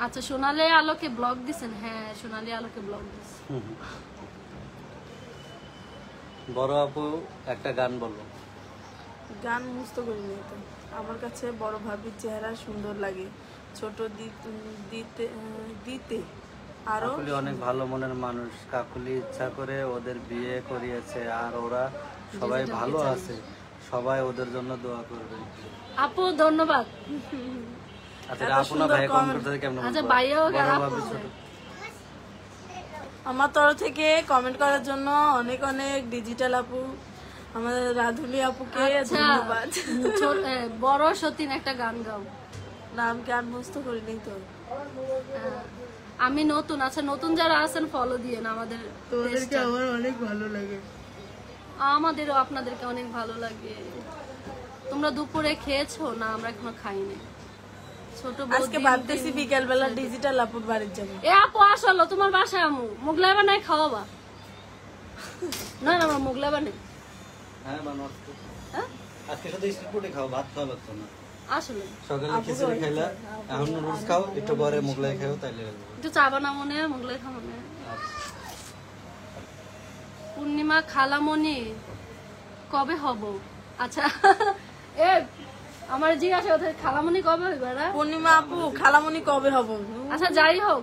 আচ্ছা, সোনালী আলোকে ব্লগ দিছেন? হ্যাঁ, সোনালী আলোকে ব্লগ দিছে। বড় আপু একটা গান বলো। গান মুস্ত করি না তো আমার কাছে বড় ভাবির চেহারা সুন্দর লাগে, ছোট দিতে আরো কাকুলি অনেক ভালো মনের মানুষ, কাকুলি ইচ্ছা করে ওদের বিয়ে করিয়েছে, আর ওরা সবাই ভালো আছে, সবাই ওদের জন্য দোয়া করবে। আপু ধন্যবাদ। আচ্ছা, এটা আপু না ভাই কমেন্ট করতে কেমন? আচ্ছা, ভাইয়াও বড় আপু ভাবি ছোট। আমার তরফ থেকে কমেন্ট করার জন্য অনেক অনেক ডিজিটাল আপু আমাদের রাধুনি আপুকে আচ্ছা, ধন্যবাদ। বড় সতীন একটা গান গাও। নাম গান মুস্ত করি নাই তো আমি নতুন, আচ্ছা নতুন যারা আছেন ফলো দিয়ে না আমাদের তোমাদেরকে আমার অনেক ভালো লাগে। আমাদেরও আপনাদেরকে অনেক ভালো লাগে। তোমরা দুপুরে খেয়েছো না? আমরা এখনো খাইনি। ছোট বউ আজকে ভাবতেছি বিকেল বেলা ডিজিটাল আপুর বাড়ির যাবো। এ আপু আসলো তোমার বাসায়, আমু মুগলাই বানাই খাওয়াবা? না না, আমরা মুগলাই বানাই। হ্যাঁ বানাচ্ছি। হ্যাঁ আজকে শুধু স্ট্রিট ফুডে খাও, ভাত খাওয়া লাগতো না। আসলে সকালে খিচুড়ি খাইলা, এখন নুডলস খাও, একটু পরে মোগলাই খাও, তাইলে হয়ে যাবে। একটু চা বানাবো না, মুগলাই খাবো না। পূর্ণিমা খালামণি কবে হব? আচ্ছা এ আমার জিজ্ঞাসা খালামণি কবে হইবে? পূর্ণিমা আপু খালামণি কবে হব? আচ্ছা যাই হোক,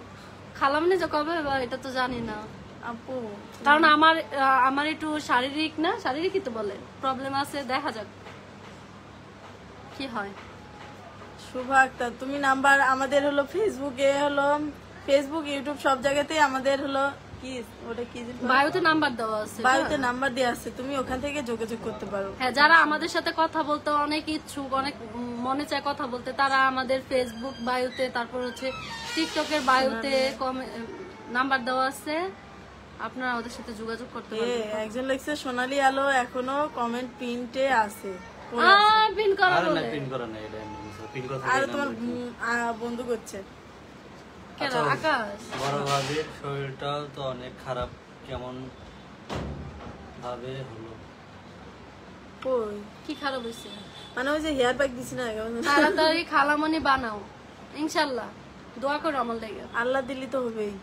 খালামনি যে কবে বা এটা তো জানি না আপু কারণ আমার একটু শারীরিকই তো বলে প্রবলেম আছে, দেখা যাক কি হয়। শুভা আক্তার, তুমি নাম্বার আমাদের হলো ফেসবুক ইউটিউব সব জায়গাতেই আমাদের হলো কি ওটা কি বায়ুতে নাম্বার দেওয়া আছে, বায়ুতে নাম্বার দেওয়া আছে, তুমি ওখান থেকে যোগাযোগ করতে পারো। হ্যাঁ, যারা আমাদের সাথে কথা বলতে অনেক ইচ্ছুক, অনেক মনে চায় কথা বলতে, তারা আমাদের ফেসবুক বায়ুতে, তারপর হচ্ছে টিকটকের বায়ুতে নাম্বার দেওয়া আছে, আপনারা আমাদের সাথে যোগাযোগ করতে পারেন। একজন লিখছে সোনালী আলো এখনো কমেন্ট প্রিন্টে আছে, পিন করা আরে না, বলে পিন করা না, এটা পিন করা আর থাকে তোমার না। বন্ধু করছে কেন আকাশ? বড় ভাবির শরীরটাও তো অনেক খারাপ, কেমন ভাবে হলো? কই কি খারাপ হয়েছে? মানে ওই যে হেয়ার প্যাক দিছি না, তাড়াতাড়ি খালামনি বানাও ইনশাল্লাহ, দোয়া করো আমার লেগে, আল্লাহ দিলি তো হবেই।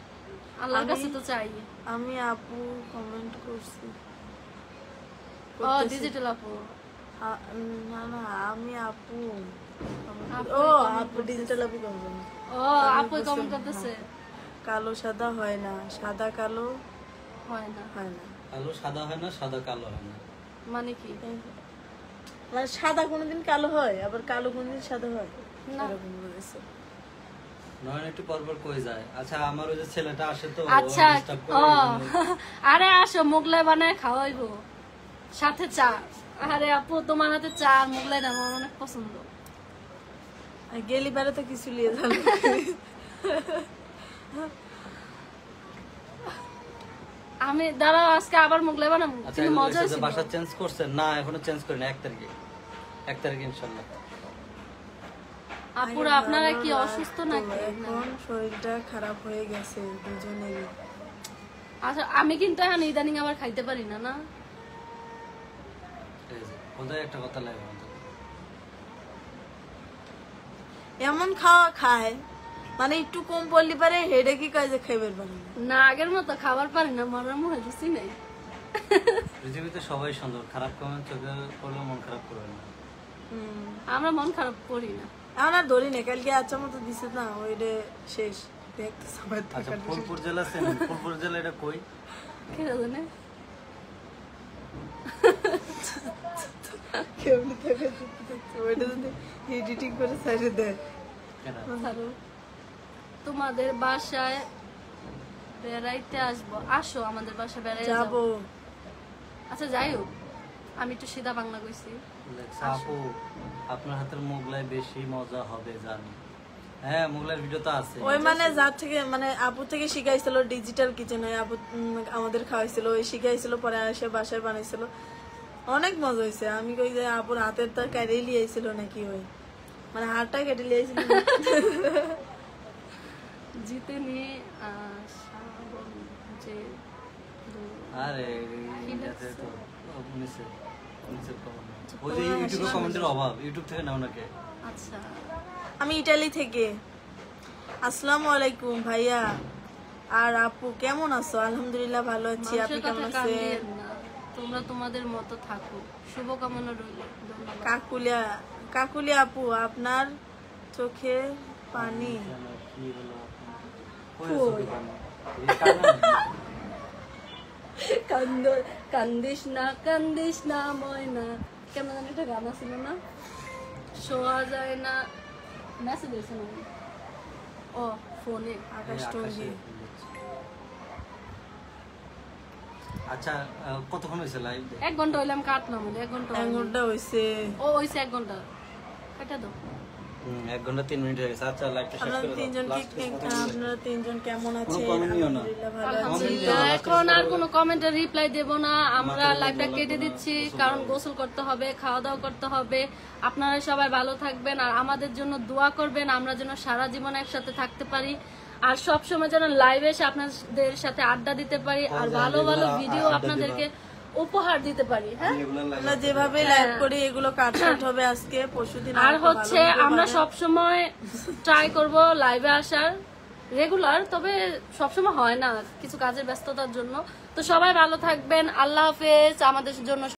আল্লাহর কাছে তো চাই। আমি আপু কমেন্ট করছি, ও ডিজিটাল আপু, না না আমি আপু ও আপু ডিজিটাল আপু কমেন্ট, ও আপু কমেন্ট করতেছে। কালো সাদা হয় না, সাদা কালো হয় না, হয় না, কালো সাদা হয় না, সাদা কালো হয় না, মানে কি? মানে সাদা কোনোদিন কালো হয়, আবার কালো কোনোদিন সাদা হয় না। এরকম বলেছে। নয়ন একটু পরপর কই যায়? আচ্ছা, আমার ওই যে ছেলেটা আসে তো, ও আচ্ছা, disturb করে ও এজন্য। আরে আসো, মোগলাই বানায় খাওয়াইবো, সাথে চা। আরে আপু, তোমার হাতে চা আর মোগলাই আমার অনেক পছন্দ। আর গেলি বারে তো কিছু লিয়ে যাবে। আমি দাঁড়াও, আজকে আবার মোগলাই বানাবো, আচ্ছা, কিন্তু এগুলো মজা এসে যে ছিল। বাসা চেঞ্জ করছেন? না, এখনো চেঞ্জ করিনি, 1 তারিখে ইনশাআল্লাহ। আপুরা আপনারা কি অসুস্থ নাকি? এখন শরীরটা খারাপ হয়ে গেছে দুজনেরই। আচ্ছা, আমি কিন্তু এখন ইদানিং আবার খাইতে পারি না। না এই যে কোথায় একটা কথা লাগে আমাদের। এমন খাওয়া খায় মানে একটু কম পড়লি পারে হেডে কি কাজে খাইবার পারে না। না, আগের মতো খাবার পারি না, মরার মুখে রুচি নেই। পৃথিবীতে সবাই সুন্দর, খারাপ কমেন্ট চোখে পড়লে মন খারাপ করবে না। আমরা মন খারাপ করি না। এখন আর ধরি না, কালকে আচ্ছা মতো দিছে না, ওইটা শেষ দেখতে সবাই আচ্ছা, ফুলপুর জেলা ফুলপুর জেলা এটা কই? কে জানে? কেমনি থাকে ওইটা যদি এডিটিং করে সাইডে দেয়। কেনা? ধরো, তোমাদের বাসায় বেড়াইতে আসবো, আসো আমাদের বাসায় বেড়াইতে যাবো। যাবো। আচ্ছা, যাই হোক, আমি একটু সিধা বাংলা কইছি। লেখছে, আপু আপনার হাতের মোগলাই বেশি মজা হবে জানি। হ্যাঁ, মোগলাইয়ের ভিডিও তো আছে। ওই মানে যার থেকে মানে আপু থেকে শিখাইছিল ডিজিটাল কিচেন, আপু আমাদের খাওয়াইছিল, ওই শিখাইছিল, পরে এসে বাসায় বানাইছিল, অনেক মজা হয়েছে। আমি কই যে আপুর হাতের তো কেটে লিয়েছিল নাকি, ওই মানে হাতটা কেটে লিয়েছিল। জিতে নিয়ে যে আরে এটাতে তো নিচে ওই যে ইউটিউবে কমেন্টের অভাব, ইউটিউব থেকে নাও নাকি? আচ্ছা, আমি ইটালি থেকে। আসসালামু আলাইকুম ভাইয়া আর আপু, কেমন আছো? আলহামদুলিল্লাহ ভালো আছি, আপনি মানুষের কেমন কথা আছেন? কাঁদিয়েন না, তোমরা তোমাদের মতো থাকো, শুভকামনা রইল। ধন্যবাদ। কাকুলিয়া আপু, আপনার চোখে পানি। কেন, কি হলো আপনার? ওই চোখে পানি। এই কান্না? কান্দিস না ময়না, কেমন জানি একটা গান ছিল না, শোয়া যায় না, মেসেজ দিয়েছে না ও ফোনে। আকাশ এই টঙ্গী। আকাশে। আচ্ছা, কতক্ষণ হয়েছে লাইভ? 1 ঘন্টা হইলাম, কাটলাম 1 ঘন্টা। 1 ঘন্টা হয়েছে। ও হইছে 1 ঘন্টা, কাটা দাও। 1 ঘন্টা 3 মিনিট হয়ে গেছে। আচ্ছা, লাইভটা শেষ আপনারা করে দাও। তিনজন Last কেমন আছেন? কোনো comment নিও না। আলহামদুলিল্লাহ ভালো আছি। আলহামদুলিল্লাহ। এখন আর কোনো কমেন্টের রিপ্লাই দেব না, আমরা লাইভটা কেটে দিচ্ছি, কারণ গোসল করতে হবে, খাওয়া দাওয়া করতে হবে। আপনারা সবাই ভালো থাকবেন আর আমাদের জন্য দোয়া করবেন, আমরা যেন সারা জীবন একসাথে থাকতে পারি, আর সব সময় যেন লাইভে এসে আপনাদের সাথে আড্ডা দিতে পারি, আর ভালো ভালো ভিডিও আপনাদেরকে উপহার দিতে পারি। হ্যাঁ, আমরা যেভাবে লাইভ করি এগুলো কাটছাট হবে আজকে, পরশুদিন আর হচ্ছে আমরা সব সময় ট্রাই করব লাইভে আসার রেগুলার, তবে সবসময় হয় না কিছু কাজের ব্যস্ততার জন্য। তো সবাই ভালো থাকবেন, আল্লাহ হাফেজ। আমাদের জন্য